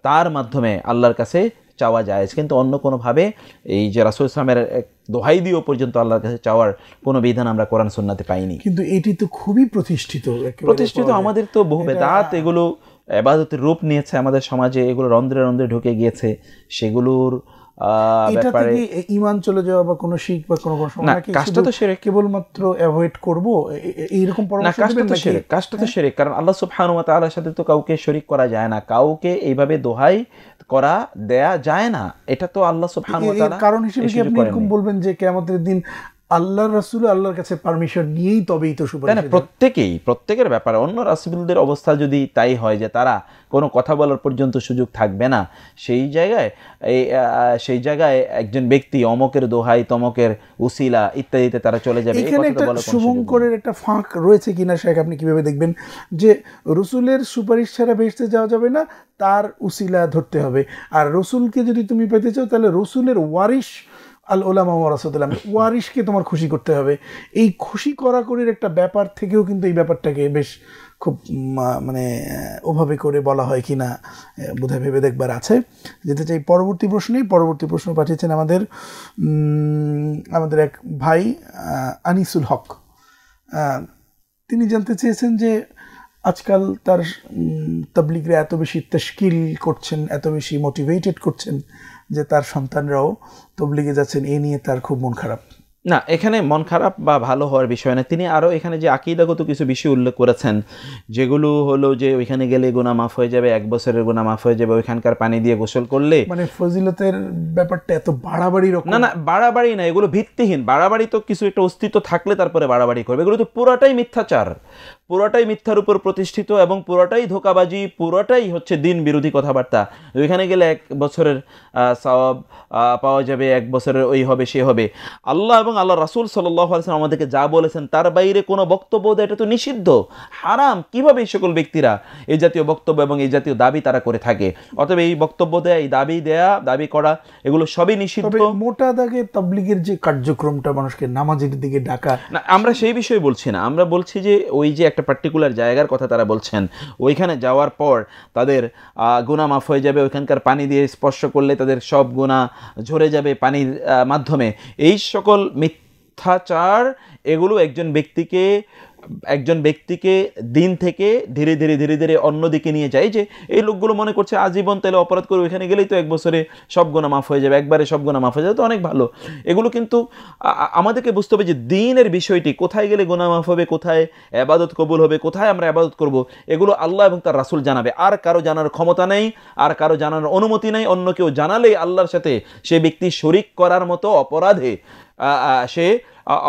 তার মাধ্যমে আল্লাহর কাছে চাওয়া জায়েজ, কিন্তু অন্য কোনোভাবে এই যে রাসূল ইসলামের দোহাই দিয়েও পর্যন্ত আল্লাহর কাছে চাওয়ার কোনো বিধান আমরা কোরআন সুন্নাতে পাইনি। কিন্তু এটি তো খুবই প্রতিষ্ঠিত। আমাদের তো বহু বেদাত এগুলো ইবাদতের রূপ নিয়েছে আমাদের সমাজে, এগুলো রন্ধ্রে রন্ধ্রে ঢুকে গিয়েছে, সেগুলোর ব্যাপারে ঈমান চলে যাওয়া বা কোনো শিরক বা কোনো সমস্যা কি কাজটা তো শিরক, কেবলমাত্র অ্যাভয়েড করব এইরকম পরামর্শ দিবেন নাকি? কাজটা তো শিরক, কারণ আল্লাহ সুবহানাহু ওয়া তাআলার সাথে তো কাউকে শরীক করা যায় না, কাউকে এইভাবে দোহাই করা দেয়া যায় না, এটা তো আল্লাহ সুবহানাহু ওয়া তাআলা কারণ হিসেবে কি আপনি এরকম বলবেন যে কিয়ামতের দিন আল্লাহর রাসূল আল্লাহর কাছে পারমিশন নিয়েই তবেই তো সুপারিশ? না, প্রত্যেকের ব্যাপারে অন্য রাসূলদের অবস্থা যদি তাই হয় যে তারা কোনো কথা বলার পর্যন্ত সুযোগ থাকবে না, সেই জায়গায় একজন ব্যক্তি অমকের দোহাই তমকের উসিলা ইত্যাদিতে তারা চলে যাবে। এখানে একটা শুভঙ্করের একটা ফাঁক রয়েছে কিনা শেখ, আপনি কিভাবে দেখবেন যে রসুলের সুপারিশ ছাড়া বেহেশতে যাওয়া যাবে না, তার উসিলা ধরতে হবে, আর রসুলকে যদি তুমি পেতে চাও তাহলে রসুলের ওয়ারিশ আল ওলামা ওয়ারাসাতুল, ওয়ারিশকে তোমার খুশি করতে হবে। এই খুশি করাকরির একটা ব্যাপার থেকেও কিন্তু এই ব্যাপারটাকে বেশ খুব মানে ওভাবে করে বলা হয় কি না বোধহয় ভেবে দেখবার আছে। যেতে চাই পরবর্তী প্রশ্নেই। পরবর্তী প্রশ্ন পাঠিয়েছেন আমাদের এক ভাই আনিসুল হক। তিনি জানতে চেয়েছেন যে আজকাল তার তাবলিগরা এত বেশি তশকিল করছেন, এত বেশি মোটিভেটেড করছেন যে তার সন্তানরাও তবলিগে যাচ্ছেন, এ নিয়ে তার খুব মন খারাপ। না, এখানে মন খারাপ বা ভালো হওয়ার বিষয় না। তিনি আরও এখানে যে আকীদাগত কিছু বিষয় উল্লেখ করেছেন, যেগুলো হলো যে ওইখানে গেলে গুনাহ মাফ হয়ে যাবে, 1 বছরের গুনাহ মাফ হয়ে যাবে ওইখানকার পানি দিয়ে গোসল করলে, মানে ফজিলতের ব্যাপারটা এত বাড়াবাড়ি রকম। না, বাড়াবাড়ি না, এগুলো ভিত্তিহীন। বাড়াবাড়ি তো কিছু একটা অস্তিত্ব থাকলে তারপরে বাড়াবাড়ি করবে, এগুলো তো পুরাটাই মিথ্যাচার, পুরাটাই মিথ্যার উপর প্রতিষ্ঠিত এবং পুরাটাই ধোঁকাবাজি, পুরাটাই হচ্ছে দিন বিরোধী কথাবার্তা। ওইখানে গেলে 1 বছরের সওয়াব পাওয়া যাবে, 1 বছরের ওই হবে সে হবে। আল্লাহ এবং আল্লাহ রাসূল সাল্লাল্লাহু আলাইহি ওয়াসাল্লাম আমাদেরকে যা বলেছেন তার বাইরে কোনো বক্তব্য দেওয়া এটা তো নিষিদ্ধ, হারাম। কিভাবে এই সকল ব্যক্তিরা এই জাতীয় বক্তব্য এবং এই জাতীয় দাবি তারা করে থাকে? অতএব এই বক্তব্য দেয়া, এই দাবি করা, এগুলো সবই নিষিদ্ধ। মোটা দাগে তাবলীগের যে কার্যক্রমটা মানুষকে নামাজের দিকে ডাকা, না আমরা সেই বিষয়ে বলছি না, আমরা বলছি যে ওই যে একটা পার্টিকুলার জায়গার কথা তারা বলছেন, ওইখানে যাওয়ার পর তাদের গুনাহ মাফ হয়ে যাবে, ওইখানকার পানি দিয়ে স্পর্শ করলে তাদের সব গুনাহ ঝরে যাবে পানির মাধ্যমে। এই সকল মিথ্যাচার এগুলো একজন ব্যক্তিকে দিন থেকে ধীরে ধীরে অন্যদিকে নিয়ে যায়। যে এই লোকগুলো মনে করছে আজীবন তাহলে অপরাধ করে ওইখানে গেলেই তো 1 বছরে সব গুনাহ মাফ হয়ে যাবে, একবারে সব গুনাহ মাফ হয়ে যাবে, তো অনেক ভালো। এগুলো কিন্তু আমাদেরকে বুঝতে হবে যে দিনের বিষয়টি, কোথায় গেলে গুনাহ মাফ হবে, কোথায় ইবাদত কবুল হবে, কোথায় আমরা ইবাদত করব, এগুলো আল্লাহ এবং তার রাসূল জানাবে। আর কারো জানার ক্ষমতা নেই, আর কারো জানার অনুমতি নেই। অন্য কেউ জানালেই আল্লাহর সাথে সে ব্যক্তি শরীক করার মতো অপরাধে সে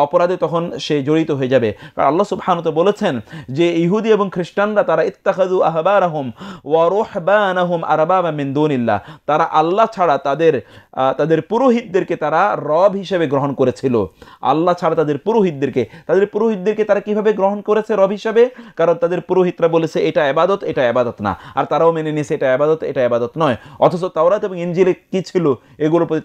অপরাধে তখন সে জড়িত হয়ে যাবে। কারণ আল্লাহ সুবহানাহু ওয়া তাআলা বলেছেন যে ইহুদি এবং খ্রিস্টানরা তারা ইত্তাখাযু আহবারাহুম ওয়া রুহবানাহুম আরবাবা মিন দুনিল্লাহ, তারা আল্লাহ ছাড়া তাদের পুরোহিতদেরকে তারা রব হিসেবে গ্রহণ করেছিল। আল্লাহ ছাড়া তাদের পুরোহিতদেরকে তারা কিভাবে গ্রহণ করেছে রব হিসেবে? কারণ তাদের পুরোহিতরা বলেছে এটা ইবাদত, এটা ইবাদত না, আর তারাও মেনে নিয়েছে এটা ইবাদত, এটা ইবাদত নয়। অথচ তাওরাত এবং ইনজিলে কি ছিল এগুলোর প্রতি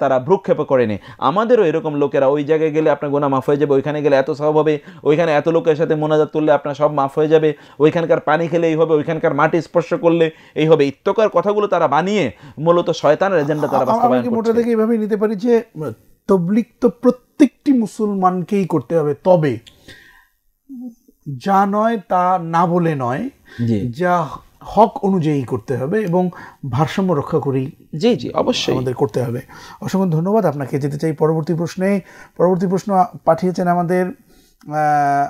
তারা ভ্রুক্ষেপ করেনি। আমাদেরও এরকম লোকেরা ওই জায়গায় গেলে আপনার গুনাহ মাফ হয়ে যাবে, ওইখানে গেলে এত সওয়াব হবে, ওইখানে এত লোকের সাথে মোনাজাত করলে আপনার সব মাফ হয়ে যাবে, ওইখানকার পানি খেলে এই হবে, ওইখানকার মাটি স্পর্শ করলে এই হবে, ইত্তকার কথাগুলো তারা বানিয়ে মূলত শয়তানের এজেন্ডা তারা বাস্তবায়ন করছে। মোটা থেকে এইভাবে নিতে পারি যে তাবলীগ তো প্রত্যেকটি মুসলমানকেই করতে হবে, তবে যা নয় তা না বলে নয়, যা হক অনুযায়ী করতে হবে এবং ভারসাম্য রক্ষা করেই অবশ্যই আমাদের করতে হবে। অসংখ্য ধন্যবাদ আপনাকে। যেতে চাই পরবর্তী প্রশ্ন পাঠিয়েছেন আমাদের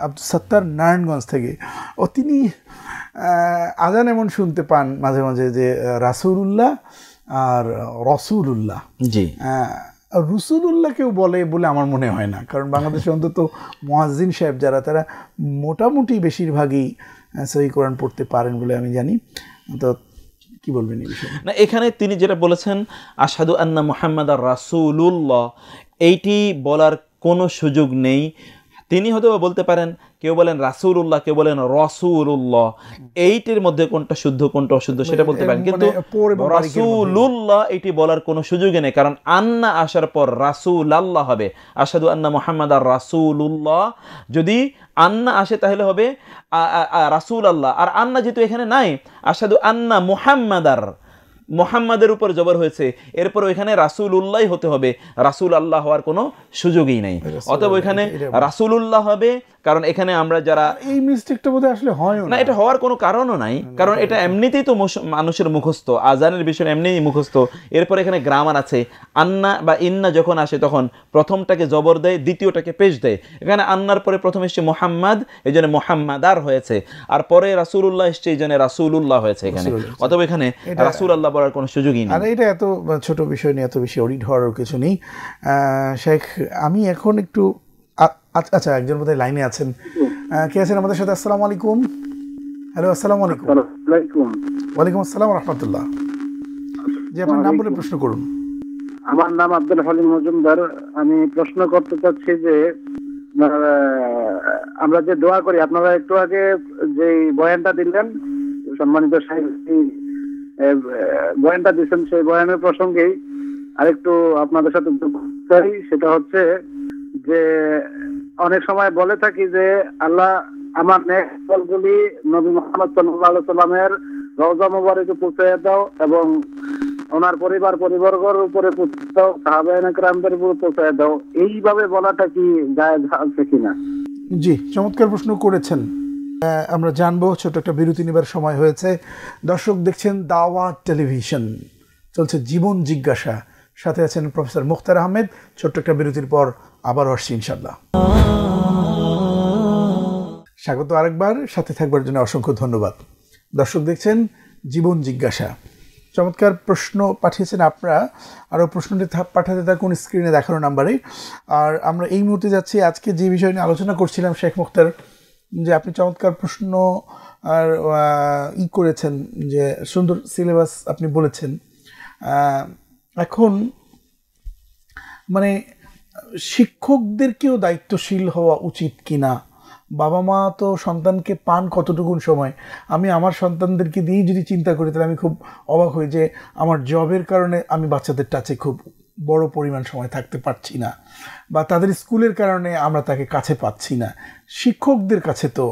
আব্দুল সত্তার নারায়ণগঞ্জ থেকে। তিনি আজান এমন শুনতে পান মাঝে মাঝে যে রাসূলুল্লাহ আর রসুলুল্লাহ, রসুলুল্লাহ কেউ বলে বলে আমার মনে হয় না, কারণ বাংলাদেশে অন্তত মুয়াজ্জিন সাহেব যারা তারা মোটামুটি বেশিরভাগই সহিহ কোরআন পড়তে পারেন বলে আমি জানি। তো কি বলবেন এই বিষয়ে? না, এখানে তিনি যেটা বলেছেন আশহাদু আন্না মুহাম্মাদার রাসূলুল্লাহ, এইটি বলার কোনো সুযোগ নেই। তিনি হয়তো বলতে পারেন, কেউ বলেন রাসূলুল্লাহ, কেউ বলেন রসুলুল্লাহ, এইটির মধ্যে কোনটা শুদ্ধ কোনটা অশুদ্ধ সেটা বলতে পারেন, কিন্তু রাসূলুল্লাহ এটি বলার কোনো সুযোগই নেই, কারণ আন্না আসার পর রাসূলুল্লাহ হবে। আশহাদু আন্না মুহাম্মাদার রাসূলুল্লাহ, যদি আন্না আসে তাহলে হবে রাসূলুল্লাহ, আর আন্না যেহেতু এখানে নাই, আশহাদু আন্না মুহাম্মাদের উপর জবর হয়েছে, এরপর ওইখানে রাসূলুল্লাহ হতে হবে, রাসূল আল্লাহ হওয়ার কোনো সুযোগই নাই। অতএব ওইখানে রাসূলুল্লাহ হবে, কারণ এখানে আমরা যারা এই মিস্টেকটা বোধহয় আসলে হয় না, এটা হওয়ার কোনো কারণও নাই, কারণ এটা এমনিতেই তো মানুষের মুখস্থ, আজানের বিষয় এমনিই মুখস্থ। এরপর এখানে গ্রামার আছে, আন্না বা ইন্না যখন আসে তখন প্রথমটাকে জবর দেয়, দ্বিতীয়টাকে পেশ দেয়। এখানে আন্নার পরে প্রথম এসছে মুহাম্মাদ, এই জন্য মুহাম্মাদার হয়েছে, আর পরে রাসূলুল্লাহ এসছে, এই জন্য রাসূলুল্লাহ হয়েছে এখানে। অতএব এখানে রাসূলুল্লাহ বলার কোনো সুযোগই নেই। আর এটা এত ছোট বিষয় নিয়ে এত বেশি অডিট হওয়ার কিছু নেই। শেখ, আমি এখন একটু আচ্ছা, একজন বোধহয় লাইনে আছেন। কে আছেন আমাদের সাথে? আসসালামু আলাইকুম। হ্যালো, আসসালামু আলাইকুম। ওয়ালাইকুম আসসালাম ওয়া রাহমাতুল্লাহ। জি, আপনার নাম বলে প্রশ্ন করুন। আমার নাম আব্দুল হালিম মজুমদার। আমি প্রশ্ন করতে চাচ্ছি যে আমরা যে দোয়া করি, আপনারা একটু আগে যে বয়ানটা দিলেন, সম্মানিত সাহেব বয়ানটা দিচ্ছেন, সেই বয়ানের প্রসঙ্গেই আরেকটু আপনাদের সাথে চাই। সেটা হচ্ছে যে অনেক সময় বলে থাকি যে আল্লাহ আমার নেক আমলগুলি নবী মুহাম্মদ সাল্লাল্লাহু আলাইহি সাল্লামের রওজা মুবারকে পৌঁছে দাও এবং ওনার পরিবারের উপরে পৌঁছে দাও, সাহাবায়ে কেরামদের উপরে পৌঁছে দাও, এইভাবে বলাটা কি জায়েজ আছে কিনা? জি, চমৎকার প্রশ্ন করেছেন। আমরা জানবো, ছোট একটা বিরতি নেবার সময় হয়েছে। দর্শক দেখছেন দাওয়াত টেলিভিশন, চলছে জীবন জিজ্ঞাসা, সাথে আছেন প্রফেসর মুখতার আহমেদ। ছোট্ট একটা বিরতির পর আবার আসছি ইনশাল্লাহ। স্বাগত আরেকবার, সাথে থাকবার জন্য অসংখ্য ধন্যবাদ। দর্শক দেখছেন জীবন জিজ্ঞাসা। চমৎকার প্রশ্ন পাঠিয়েছেন আপনারা, আরও প্রশ্নটি পাঠাতে থাকুন স্ক্রিনে দেখানো নাম্বারে। আর আমরা এই মুহূর্তে যাচ্ছি আজকে যে বিষয় নিয়ে আলোচনা করছিলাম শেখ মুখতার, যে আপনি চমৎকার প্রশ্ন আর করেছেন, যে সুন্দর সিলেবাস আপনি বলেছেন। এখন মানে শিক্ষকদেরকেও দায়িত্বশীল হওয়া উচিত কিনা? বাবা মা তো সন্তানকে পান কতটুকুন সময়। আমি আমার সন্তানদেরকে দিয়েই যদি চিন্তা করি তাহলে আমি খুব অবাক হই যে আমার জবের কারণে আমি বাচ্চাদের টাচে খুব বড় পরিমাণ সময় থাকতে পারছি না, বা তাদের স্কুলের কারণে আমরা তাকে কাছে পাচ্ছি না। শিক্ষকদের কাছে তো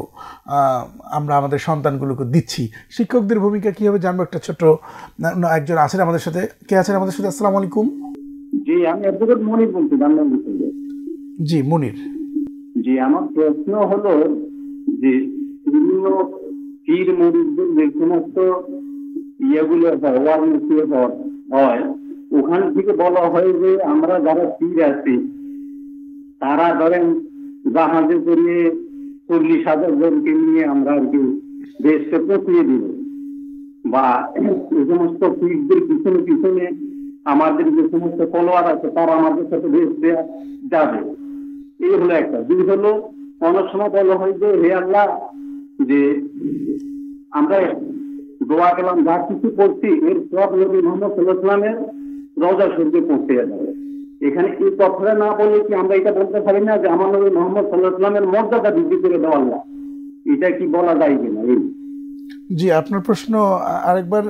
আমরা আমাদের সন্তানগুলোকে দিচ্ছি। শিক্ষকদের ভূমিকা কী হবে জানবো। একটা ছোট একজন আছেন আমাদের সাথে। কে আছেন আমাদের সাথে? আসসালামু আলাইকুম। জি, আমি অ্যাডভোকেট মনির বলছি, বাংলাদেশ থেকে। জি মনির। জি, আমার প্রশ্ন হলো যে বিভিন্ন পীর মুরিদদের যে সমস্ত ইয়েগুলো হয়, ওখান থেকে বলা হয় যে আমরা যারা পীর আছি তারা ধরেন জাহাজে করে 40,000 জনকে নিয়ে আমরা আর কি দেশকে পৌঁছিয়ে দিব, বা এই সমস্ত পীরদের পিছনে পিছনে আমাদের যে সমস্ত ফলোয়ার আছে তারা আমাদের সাথে দেশ দেওয়া যাবে। এই হলো একটা। দুই হলো অনেক সময় বলা হয় যে হে আল্লাহ, যে আমরা দোয়া গেলাম যা কিছু করছি এর সব নবী মোহাম্মদ সাল্লাল্লাহু আলাইহি ওয়াসাল্লামের রওজা শরীফে পৌঁছে যাবে। এখানে এই কথাটা না বলে কি আমরা এটা বলতে পারি না যে আমার নবী মোহাম্মদ সাল্লাল্লাহু আলাইহি ওয়াসাল্লামের মর্যাদা বৃদ্ধি করে দেওয়া আল্লাহ? এটা কি বলা যায় কিনা? জি, আপনার প্রশ্ন আরেকবার,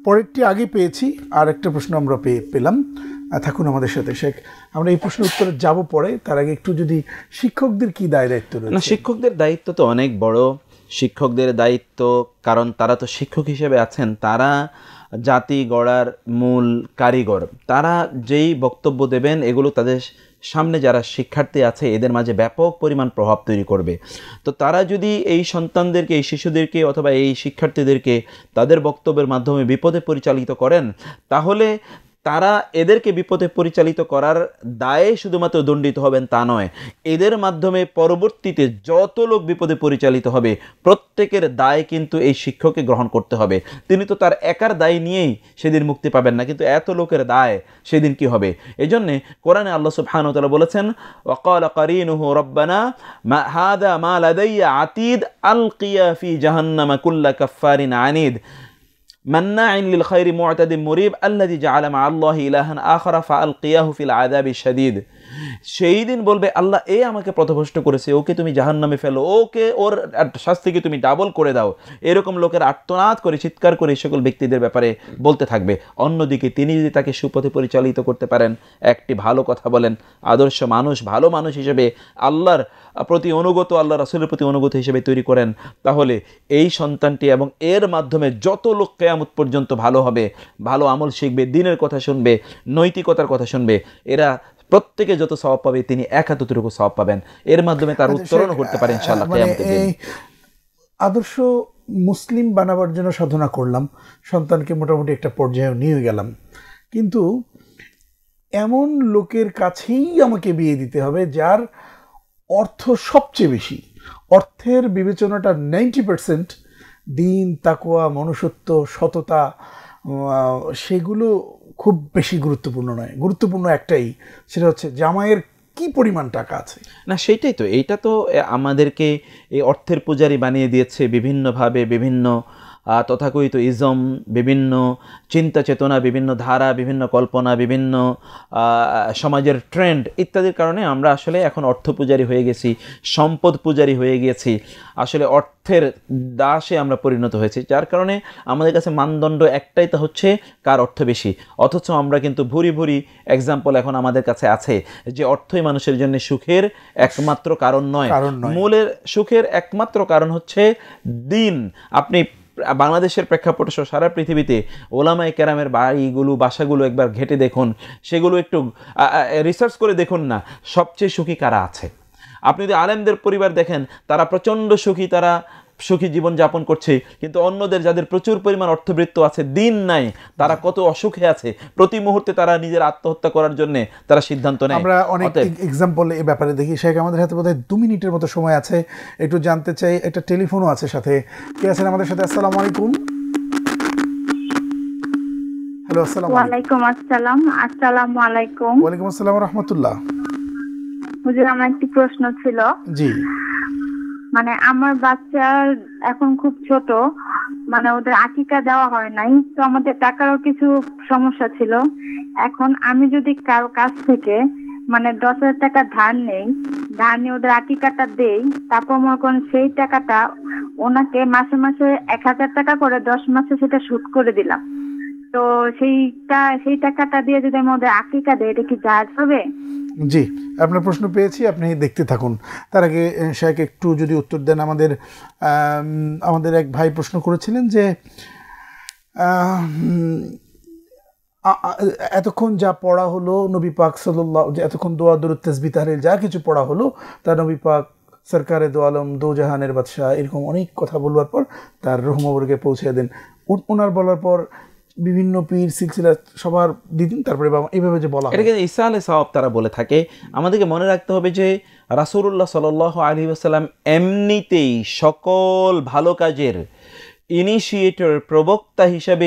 পরেরটি আগে পেয়েছি, আর একটা প্রশ্ন আমরা পেলাম। থাকুন আমাদের সাথে শেখ, আমরা এই প্রশ্নের উত্তরে যাব পরে। তার আগে একটু যদি শিক্ষকদের কি দায়িত্ব রয়েছে? না, শিক্ষকদের দায়িত্ব তো অনেক বড়। শিক্ষকদের দায়িত্ব, কারণ তারা তো শিক্ষক হিসেবে আছেন, তারা জাতি গড়ার মূল কারিগর। তারা যেই বক্তব্য দেবেন এগুলো তাদের সামনে যারা শিক্ষার্থী আছে এদের মাঝে ব্যাপক পরিমাণ প্রভাব তৈরি করবে। তো তারা যদি এই সন্তানদেরকে, এই শিশুদেরকে অথবা এই শিক্ষার্থীদেরকে তাদের বক্তব্যের মাধ্যমে বিপদে পরিচালিত করেন, তাহলে তারা এদেরকে বিপদে পরিচালিত করার দায়ে শুধুমাত্র দণ্ডিত হবেন তা নয়, এদের মাধ্যমে পরবর্তীতে যত লোক বিপদে পরিচালিত হবে প্রত্যেকের দায় কিন্তু এই শিক্ষককে গ্রহণ করতে হবে। তিনি তো তার একার দায় নিয়েই সেদিন মুক্তি পাবেন না, কিন্তু এত লোকের দায় সেদিন কি হবে? এই জন্যে কোরআনে আল্লাহ সুবহানাহু ওয়া তাআলা বলেছেন, ওয়াকালা কারিনুহু রব্বানা মা হাদা মা লাদাইয়া আতীদ আলকিয়া ফি জাহান্নামা কুল্লা কাফফারিন আনিদ মান্নাইন লিল খায়রি মু'তাদিম মুরিব আল্লাযী জাআলা মা আল্লাহি ইলাহান আখারা ফাআলকিয়াহু ফিল আযাবি শাদীদ। সেই দিন বলবে, আল্লাহ এ আমাকে পথভ্রষ্ট করেছে, ওকে তুমি জাহান্নামে ফেলো, ওকে ওর শাস্তিকে তুমি ডাবল করে দাও। এরকম লোকের আর্তনাদ করে, চিৎকার করে সকল ব্যক্তিদের ব্যাপারে বলতে থাকবে। অন্যদিকে তিনি যদি তাকে সুপথে পরিচালিত করতে পারেন, একটি ভালো কথা বলেন, আদর্শ মানুষ, ভালো মানুষ হিসেবে, আল্লাহর প্রতি অনুগত, আল্লাহ রাসূলের প্রতি অনুগত হিসেবে তৈরি করেন, তাহলে এই সন্তানটি এবং এর মাধ্যমে যত লোক কিয়ামত পর্যন্ত ভালো হবে, ভালো আমল শিখবে, দ্বীনের কথা শুনবে, নৈতিকতার কথা শুনবে, এরা প্রত্যেকে যত সওয়াব পাবে তিনি এক এতটুকু সওয়াব পাবেন। এর মাধ্যমে তার উত্তরণ করতে পারে ইনশাআল্লাহ কিয়ামতের দিন। আদর্শ মুসলিম বানাবার জন্য সাধনা করলাম, সন্তানকে মোটামুটি একটা পর্যায়ে নিয়ে গেলাম, কিন্তু এমন লোকের কাছেই আমাকে বিয়ে দিতে হবে যার অর্থ সবচেয়ে বেশি, অর্থের বিবেচনাটা 90%, দিন, তাকওয়া, মনুষ্যত্ব, সততা, সেগুলো খুব বেশি গুরুত্বপূর্ণ নয়। গুরুত্বপূর্ণ একটাই, সেটা হচ্ছে জামাইয়ের কি পরিমাণ টাকা আছে। না, সেইটাই তো, এইটা তো আমাদেরকে এই অর্থের পূজারি বানিয়ে দিয়েছে বিভিন্নভাবে, বিভিন্ন তথাকথিত ইজম, বিভিন্ন চিন্তা চেতনা, বিভিন্ন ধারা, বিভিন্ন কল্পনা, বিভিন্ন সমাজের ট্রেন্ড ইত্যাদির কারণে আমরা আসলে এখন অর্থ পূজারি হয়ে গেছি, সম্পদ পূজারি হয়ে গেছি, আসলে অর্থের দাসে আমরা পরিণত হয়েছি। যার কারণে আমাদের কাছে মানদণ্ড একটাই, তা হচ্ছে কার অর্থ বেশি। অথচ আমরা কিন্তু ভুরি ভুরি এক্সাম্পল এখন আমাদের কাছে আছে যে অর্থই মানুষের জন্য সুখের একমাত্র কারণ নয়। মূলের সুখের একমাত্র কারণ হচ্ছে দিন। আপনি বাংলাদেশের প্রেক্ষাপটে সারা পৃথিবীতে ওলামায়ে কেরামের বাড়িগুলো, বাসাগুলো একবার ঘেটে দেখুন, সেগুলো একটু রিসার্চ করে দেখুন না, সবচেয়ে সুখী কারা আছে। আপনি যদি আলেমদের পরিবার দেখেন, তারা প্রচণ্ড সুখী, তারা সুখী জীবন যাপন করছে, কিন্তু অন্যদের যাদের প্রচুর পরিমাণ অর্থবৃত্ত আছে, দিন নাই, তারা কত অসুখে আছে, প্রতি মুহূর্তে তারা নিজের আত্মহত্যা করার জন্য তারা সিদ্ধান্ত নেয়। আমরা অনেক এক্সাম্পল এই ব্যাপারে দেখি। শেখ, আমাদের হাতে বোধহয় 2 মিনিটের মতো সময় আছে, একটু জানতে চাই, একটা টেলিফোনও আছে সাথে। কে আছেন আমাদের সাথে? আসসালামু আলাইকুম। হ্যালো, আসসালামু আলাইকুম। আসসালাম। আসসালামু আলাইকুম। ওয়ালাইকুম আসসালাম ওয়া রাহমাতুল্লাহ। হুজুর, আমার একটি প্রশ্ন ছিল। জি। মানে আমার বাচ্চার এখন খুব ছোট, মানে ওদের আকিকা দেওয়া হয় নাই, তো আমাদের টাকারও কিছু সমস্যা ছিল। এখন আমি যদি কারো কাছ থেকে মানে 10,000 টাকা ধার নেই, ধার নিয়ে ওদের আকিকাটা দেই, তারপর মনে করেন সেই টাকাটা ওনাকে মাসে মাসে 1,000 টাকা করে 10 মাসে সেটা শোধ করে দিলাম, তো সেই টাকাটা দিয়ে যদি আমি ওদের আকিকা দেই, এটা কি জায়েজ হবে? জি, আপনার প্রশ্ন পেয়েছি, আপনি দেখতে থাকুন। তার আগে শেখ একটু যদি উত্তর দেন। আমাদের এক ভাই প্রশ্ন করেছিলেন যে এতক্ষণ যা পড়া হলো নবী পাক সাল্লাল্লাহু, এতক্ষণ দোয়া দরুদ তাসবিহ তাহলিল যা কিছু পড়া হলো, তা নবী পাক সরকারে দো আলম, দো জাহানের বাদশাহ, এরকম অনেক কথা বলবার পর তার রুহ মুবারকে পৌঁছে দেন। ওনার বলার পর বিভিন্ন পীর সিলসিলা সবার দিন, তারপরে এইভাবে যে বলা, এটাকে ঈসা আলাইহিস সালাম তারা বলে থাকে। আমাদেরকে মনে রাখতে হবে যে রাসূলুল্লাহ সাল্লাল্লাহু আলাইহি ওয়াসাল্লাম এমনিতেই সকল ভালো কাজের ইনিশিয়েটর, প্রবক্তা হিসাবে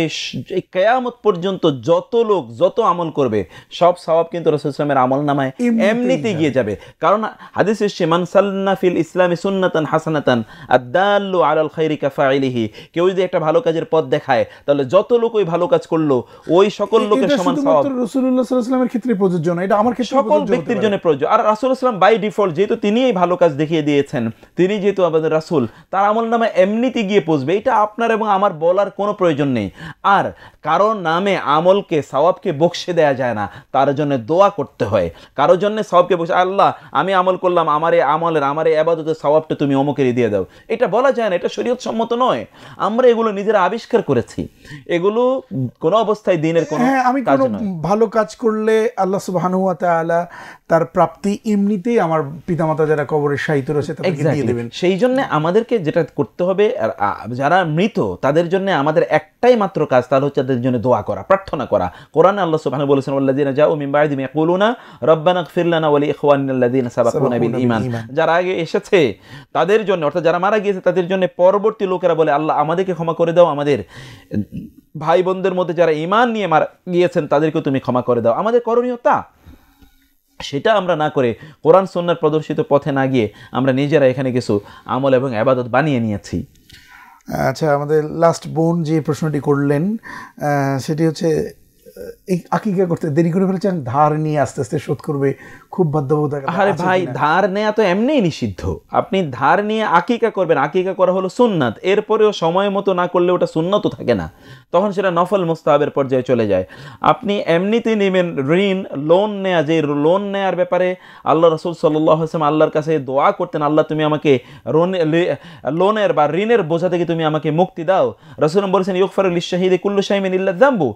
কিয়ামত পর্যন্ত যত লোক যত আমল করবে সব সওয়াব কিন্তু রাসূল সাল্লাল্লাহু আলাইহি ওয়াসাল্লামের আমলনামায় এমনিতেই গিয়ে যাবে। কারণ হাদিসে এসেছে, মান সান্না ফিল ইসলামি সুন্নাতান হাসানাতান আদাল্লু আলাল খাইরি কাফাইলিহি, কেউ যদি একটা ভালো কাজের পথ দেখায় তাহলে যত লোক ওই ভালো কাজ করলো ওই সকল লোকের সমান সওয়াব। এটা রাসূলুল্লাহ সাল্লাল্লাহু আলাইহি ওয়াসাল্লামের ক্ষেত্রে প্রযোজ্য না, এটা আমার ক্ষেত্রে সকল ব্যক্তির জন্য প্রযোজ্য। আর রাসূল সাল্লাল্লাহু আলাইহি ওয়াসাল্লাম বাই ডিফল্ট যেহেতু তিনি এই ভালো কাজ দেখিয়ে দিয়েছেন, তিনি যেহেতু আমাদের রাসূল, তার আমলনামায় এমনিতেই গিয়ে পৌঁছবে। এটা আপনার এবং আমার বলার কোনো প্রয়োজন নেই। আর কারোর নামে আমলকে সওয়াবকে বকশে দেয়া যায় না, তার জন্য দোয়া করতে হয়। কারোর জন্য সওয়াবকে বকশে, আল্লাহ আমি আমল করলাম, আমার এই আমলের আমার এই ইবাদতের সওয়াবটা তুমি অমুকেরই দিয়ে দাও, এটা বলা যায় না, এটা শরীয়ত সম্মত নয়। আমরা এগুলো নিজেরা আবিষ্কার করেছি, এগুলো কোনো অবস্থায় দিনের কোনো আমি কোনো ভালো কাজ করলে আল্লাহ সুবহানাহু ওয়া তাআলা তার প্রাপ্তি এমনিতেই আমার পিতামাতা যারা কবরে শায়িত রয়েছে তাদেরকে দিয়ে দেবেন। সেই জন্য আমাদেরকে যেটা করতে হবে, যারা মৃত তাদের জন্য আমাদের একটাই মাত্র কাজ, তাহলে হচ্ছে তাদের জন্য দোয়া করা, প্রার্থনা করা। কোরআনে আল্লাহ সুবহানাহু বলেছেন, ওয়াল্লাযিনা জাউ মিন বা'দিহিম ইয়াকুলুনা রাব্বানা ইগফির লানা ওয়া লিইখওয়ানিনাল্লাযিনা সাবাকুনা বিল ঈমান, যারা আগে এসেছে তাদের জন্য, অর্থাৎ যারা মারা গিয়েছে তাদের জন্য পরবর্তী লোকেরা বলে, আল্লাহ আমাদেরকে ক্ষমা করে দাও, আমাদের ভাই বোনদের মধ্যে যারা ঈমান নিয়ে মারা গিয়েছেন তাদেরকে তুমি ক্ষমা করে দাও। আমাদের করণীয় তা, সেটা আমরা না করে কোরআন সুন্নাহর প্রদর্শিত পথে না গিয়ে আমরা নিজেরা এখানে কিছু আমল এবং ইবাদত বানিয়ে নিয়েছি। আচ্ছা, আমাদের লাস্ট বোন যে প্রশ্নটি করলেন সেটি হচ্ছে, এই আকিকা করতে দেরি করে ফেলেছেন, ধার নিয়ে আস্তে আস্তে শোধ করবে, খুব বাধ্যবাধকতা। আরে ভাই, ধার নেওয়া তো এমনিই নিষিদ্ধ। আপনি ধার নিয়ে আকিকা করবেন, আকিকা করা হলো সুন্নাত, এরপরেও সময় মতো না করলে ওটা সুন্নাতও থাকে না, তখন সেটা নফল মুস্তাহাবের পর্যায়ে চলে যায়। আপনি এমনিতেই নেবেন ঋণ, লোন নেয়া, যে লোন নেয়ার ব্যাপারে আল্লাহ রাসূল সাল্লাল্লাহু আলাইহি ওয়াসাল্লাম আল্লাহর কাছে দোয়া করতেন, আল্লাহ তুমি আমাকে লোনের বা ঋণের বোঝা থেকে তুমি আমাকে মুক্তি দাও। রাসূল বলেছেন, ইউগফারু লিশ-শাহিদি কুল্লু শাইইন ইল্লা যামবু,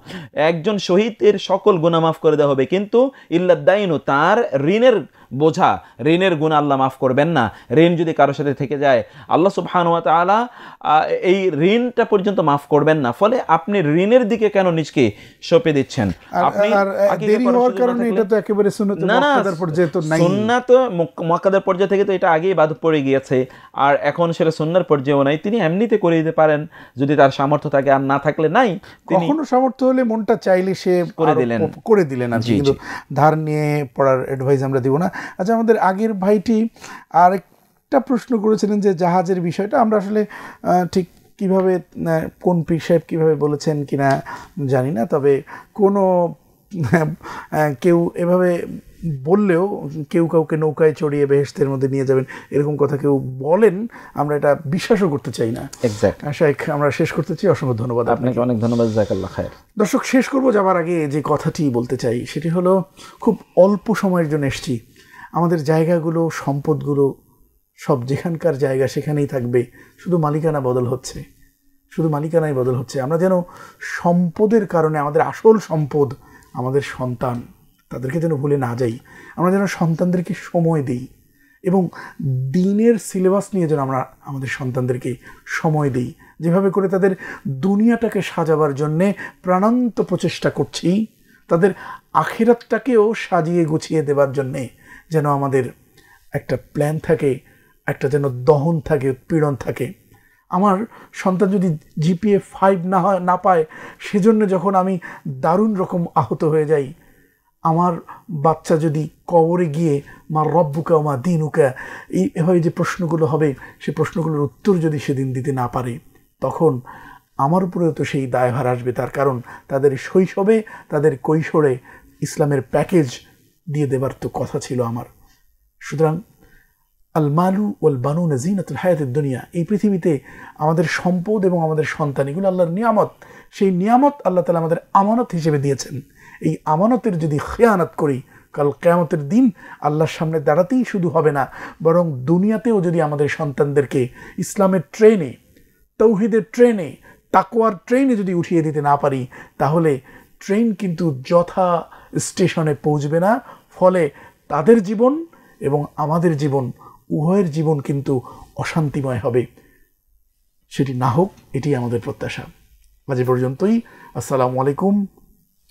একজন শহীদের সকল গুনাহ মাফ করে দেওয়া হবে, কিন্তু ইল্লা দাইনু, তার ঋণের বোঝা, ঋণের গুনাহ আল্লাহ মাফ করবেন না। ঋণ যদি কারোর সাথে থেকে যায় আল্লাহ সুবহানাহু ওয়া তাআলা এই ঋণটা পর্যন্ত মাফ করবেন না। ফলে আপনি ঋণের দিকে কেন নিজকে সঁপে দিচ্ছেন? আপনি দেরি হওয়ার কারণে এটা তো একেবারে সুন্নাত মুআক্কাদার পর্যায়ে তো নাই। সুন্নাত মুআক্কাদার পর্যায়ে থেকে তো এটা আগেই বাদ পড়ে গিয়েছে, আর এখন সেটা সুন্নাহর পর্যায়েও নাই। তিনি এমনিতে করে দিতে পারেন যদি তার সামর্থ্য থাকে, আর না থাকলে নাই। কখনো সামর্থ্য হলে মনটা চাইলে সে করে দিলেন আর কি, কিন্তু ধার নিয়ে পড়ার অ্যাডভাইস আমরা দিব না। আচ্ছা, আমাদের আগের ভাইটি আরেকটা প্রশ্ন করেছিলেন যে জাহাজের বিষয়টা, আমরা আসলে ঠিক কিভাবে কোন পীর সাহেব কীভাবে বলেছেন কিনা জানি না, তবে কোনো কেউ এভাবে বললেও কেউ কাউকে নৌকায় চড়িয়ে বেহেশতের মধ্যে নিয়ে যাবেন এরকম কথা কেউ বলেন, আমরা এটা বিশ্বাসও করতে চাই না। শেখ, আমরা শেষ করতে চাই, অসংখ্য ধন্যবাদ আপনাকে, অনেক ধন্যবাদ, জাযাকাল্লাহ খায়ের। দর্শক, শেষ করবো যাবার আগে যে কথাটি বলতে চাই সেটি হলো, খুব অল্প সময়ের জন্য এসছি, আমাদের জায়গাগুলো, সম্পদগুলো সব যেখানকার জায়গা সেখানেই থাকবে, শুধু মালিকানা বদল হচ্ছে, শুধু মালিকানাই বদল হচ্ছে। আমরা যেন সম্পদের কারণে, আমাদের আসল সম্পদ আমাদের সন্তান, তাদেরকে যেন ভুলে না যাই। আমরা যেন সন্তানদেরকে সময় দিই এবং দিনের সিলেবাস নিয়ে যেন আমরা আমাদের সন্তানদেরকে সময় দিই। যেভাবে করে তাদের দুনিয়াটাকে সাজাবার জন্যে প্রাণান্ত প্রচেষ্টা করছি, তাদের আখিরাতটাকেও সাজিয়ে গুছিয়ে দেবার জন্যে যেন আমাদের একটা প্ল্যান থাকে, একটা যেন দহন থাকে, উৎপীড়ন থাকে। আমার সন্তান যদি জিপিএ 5 না পায়, সেজন্য যখন আমি দারুণ রকম আহত হয়ে যাই, আমার বাচ্চা যদি কবরে গিয়ে মা রব্বুকা মা দিনুকা এভাবে যে প্রশ্নগুলো হবে, সে প্রশ্নগুলোর উত্তর যদি সেদিন দিতে না পারে, তখন আমার উপরেও তো সেই দায়ভার আসবে। তার কারণ তাদের শৈশবে, তাদের কৈশোরে ইসলামের প্যাকেজ দিয়ে দেবার তো কথা ছিল আমার। সুতরাং আল মালু ওয়াল বানুনা জিনাতুল হায়াতিদ দুনিয়া, এই পৃথিবীতে আমাদের সম্পদ এবং আমাদের সন্তান, এগুলো আল্লাহর নিয়ামত। সেই নিয়ামত আল্লাহ তাআলা আমাদের আমানত হিসেবে দিয়েছেন। এই আমানতের যদি খেয়ানত করি, কাল কিয়ামতের দিন আল্লাহর সামনে দাঁড়াতেই শুধু হবে না, বরং দুনিয়াতেও যদি আমাদের সন্তানদেরকে ইসলামের ট্রেনে, তৌহিদের ট্রেনে, তাকওয়ার ট্রেনে যদি উঠিয়ে দিতে না পারি, তাহলে ট্রেন কিন্তু যথা স্টেশনে পৌঁছবে না। ফলে তাদের জীবন এবং আমাদের জীবন, উভয়ের জীবন কিন্তু অশান্তিময় হবে। সেটি না হোক, এটি আমাদের প্রত্যাশা। আজ পর্যন্তই। আসসালামু আলাইকুম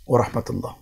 ওয়া রাহমাতুল্লাহ।